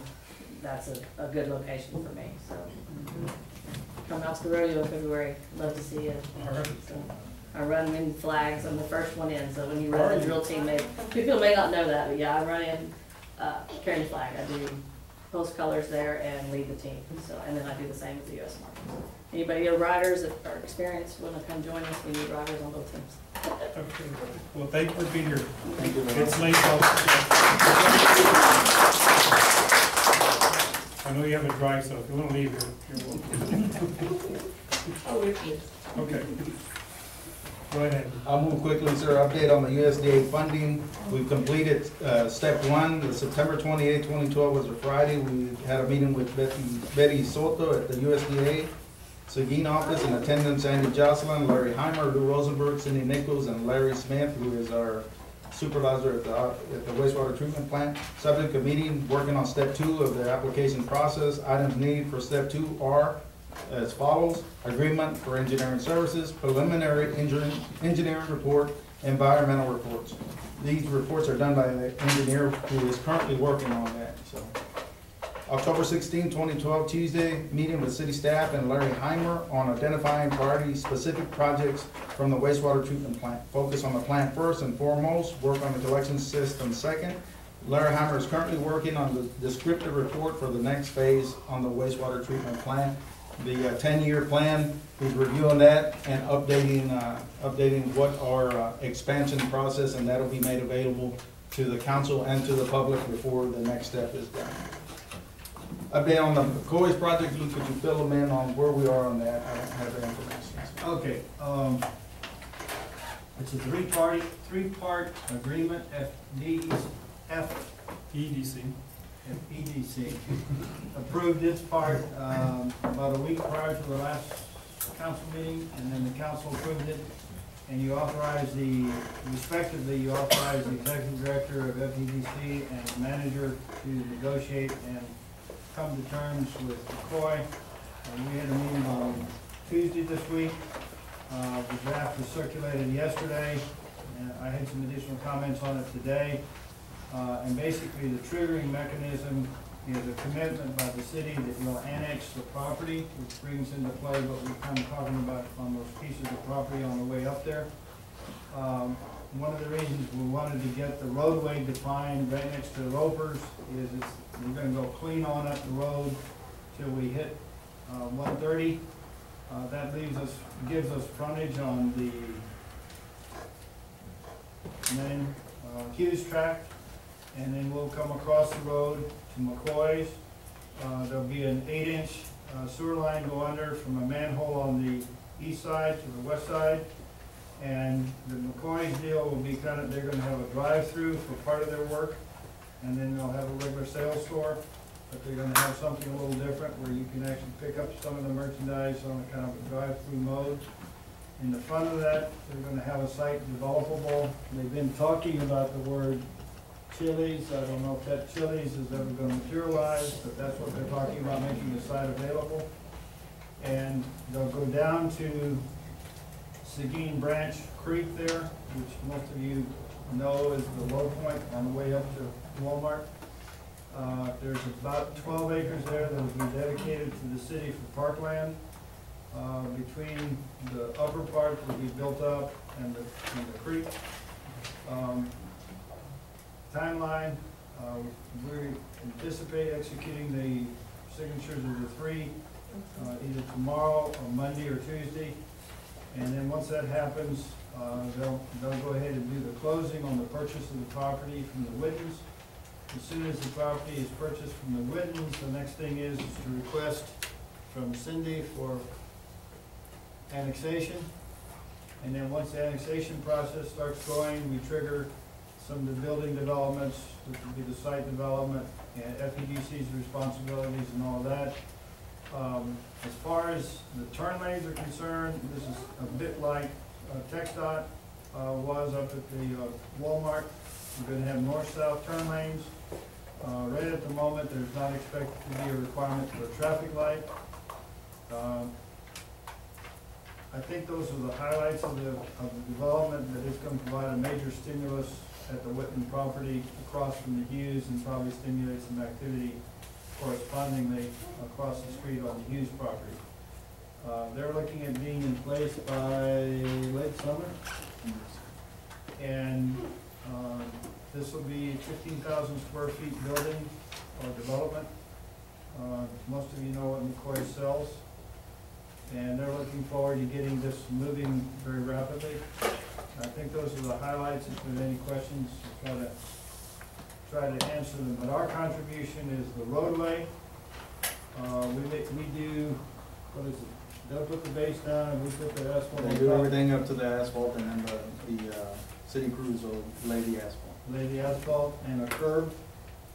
that's a good location for me, so. Come out to the rodeo in February, love to see you. So, I run in flags, I'm the first one in, so when you run the drill team, people may not know that, but yeah, I run in, carrying the flag. I do post colors there and lead the team, so, and then I do the same with the U.S. Marshals. Anybody or riders that are experienced want to come join us, we need riders on both teams. Okay. Well, thank you for being here. Thank you. It's late. I know you have a drive, so if you want to leave, you're welcome. Oh, with you. Okay. Go ahead. I'll move quickly, sir. Update on the USDA funding. We've completed step one. The September 28, 2012 was a Friday. We had a meeting with Betty Soto at the USDA Seguin office. In attendance, Andy Jocelyn, Larry Heimer, Lou Rosenberg, Cindy Nichols, and Larry Smith, who is our supervisor at the wastewater treatment plant. Subject to meeting, working on step two of the application process. Items needed for step two are as follows: agreement for engineering services, preliminary engineering report, environmental reports. These reports are done by the engineer who is currently working on that. So, October 16, 2012, Tuesday, meeting with city staff and Larry Heimer on identifying priority specific projects from the wastewater treatment plant. Focus on the plant first and foremost, work on the collection system second. Larry Heimer is currently working on the descriptive report for the next phase on the wastewater treatment plant. The 10-year plan, he's reviewing that and updating what our expansion process, and that'll be made available to the council and to the public before the next step is done. Update on the COIS project, Luke, could you fill them in on where we are on that? I don't have the information. Okay, it's a three-part agreement, EDC approved this part about a week prior to the last council meeting, and then the council approved it, and you authorized respectively, you authorized the executive director of FEDC and the manager to negotiate and come to terms with COI. We had a meeting on Tuesday this week. The draft was circulated yesterday. I had some additional comments on it today. And basically, the triggering mechanism is a commitment by the city that you'll annex the property, which brings into play what we're kind of talking about on those pieces of property on the way up there. One of the reasons we wanted to get the roadway defined right next to the Ropers is we're gonna go clean on up the road till we hit 130. That gives us frontage on the main Hughes tract, and then we'll come across the road to McCoy's. There'll be an 8-inch sewer line go under from a manhole on the east side to the west side. And the McCoy's deal will be they're gonna have a drive-through for part of their work, and then they'll have a regular sales store, but they're gonna have something a little different where you can actually pick up some of the merchandise on a kind of a drive-through mode. In the front of that, they're gonna have a site developable. They've been talking about the word Chili's. I don't know if that Chili's is ever gonna materialize, but that's what they're talking about, making the site available. And they'll go down to Seguin Branch Creek there, which most of you know is the low point on the way up to Walmart. There's about 12 acres there that will be dedicated to the city for parkland. Between the upper part will be built up and the creek. Timeline, we anticipate executing the signatures of the three either tomorrow or Monday or Tuesday. And then once that happens, they'll go ahead and do the closing on the purchase of the property from the Wittens. As soon as the property is purchased from the Wittens, the next thing is to request from Cindy for annexation. And then once the annexation process starts going, we trigger some of the building developments, which would be the site development and FEDC's responsibilities and all that. As far as the turn lanes are concerned, this is a bit like TxDOT was up at the Walmart. We're going to have north-south turn lanes. Right at the moment, there's not expected to be a requirement for a traffic light. I think those are the highlights of the development, that it's going to provide a major stimulus at the Whitman property across from the Hughes, and probably stimulate some activity correspondingly across the street on the Hughes property. They're looking at being in place by late summer. And this will be 15,000 square feet building or development. Most of you know what McCoy sells. And they're looking forward to getting this moving very rapidly. I think those are the highlights. If there are any questions, we'll try to answer them. But our contribution is the roadway. We do, what is it? They'll put the base down and we put the asphalt on top. They do everything up to the asphalt, and then the city crews will lay the asphalt. Lay the asphalt and a curb.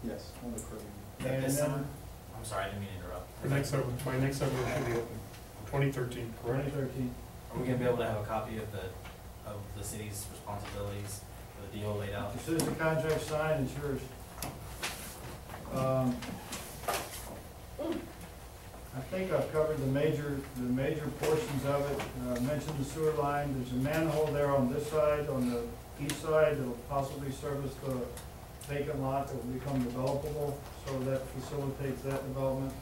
Yes, on the curb. And This then, summer? I'm sorry, I didn't mean to interrupt. By next summer, it should be open. 2013, correct? 2013. Are we gonna be able to have a copy of the city's responsibilities for the deal laid out? As soon as the contract's signed, it's yours. I think I've covered the major portions of it. I mentioned the sewer line. There's a manhole there on this side, on the east side, that will possibly service the vacant lot that will become developable, so that facilitates that development.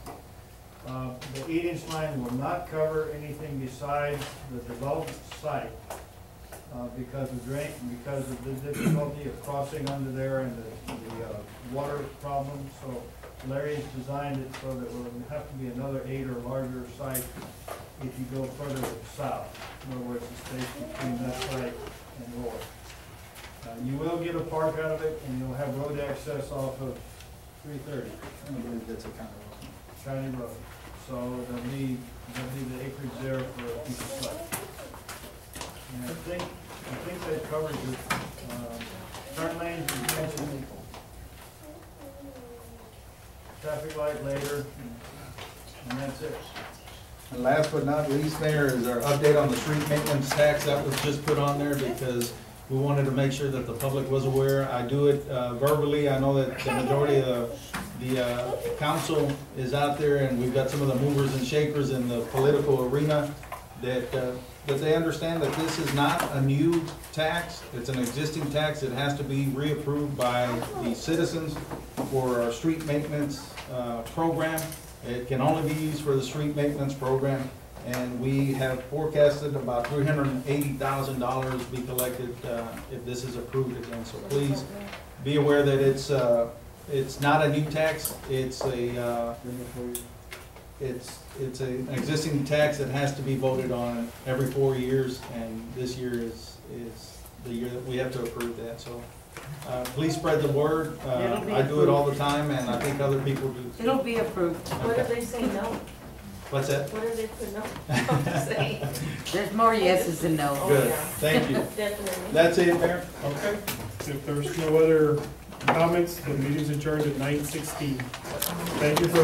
The 8-inch line will not cover anything besides the development site because of the difficulty of crossing under there and the water problem. So Larry's designed it so that it will have to be another 8 or larger site if you go further south. In other words, the space between that site and lower. You will get a park out of it, and you'll have road access off of 330. I believe that's a county road. County road. So there'll be the acreage there for a piece of site. And I think that covers it. Turn lanes, we mentioned. Traffic light later, and that's it. And last but not least, Mayor, is our update on the street maintenance tax. That was just put on there because we wanted to make sure that the public was aware. I do it verbally. I know that the majority of the council is out there, and we've got some of the movers and shakers in the political arena that that they understand that this is not a new tax, it's an existing tax. It has to be reapproved by the citizens for our street maintenance program. It can only be used for the street maintenance program, and we have forecasted about $380,000 to be collected if this is approved again. So please be aware that it's not a new tax, it's an existing tax that has to be voted on every 4 years, and this year is the year that we have to approve that. So please spread the word. I do it all the time, and I think other people do too. It'll be approved. What if they say no? What's that? What if they put no? I'm just saying. There's more yeses than no. Good, thank you. Definitely. That's it, Mayor? Okay. If there's no other comments, the meeting's adjourned at 9:16. Thank you for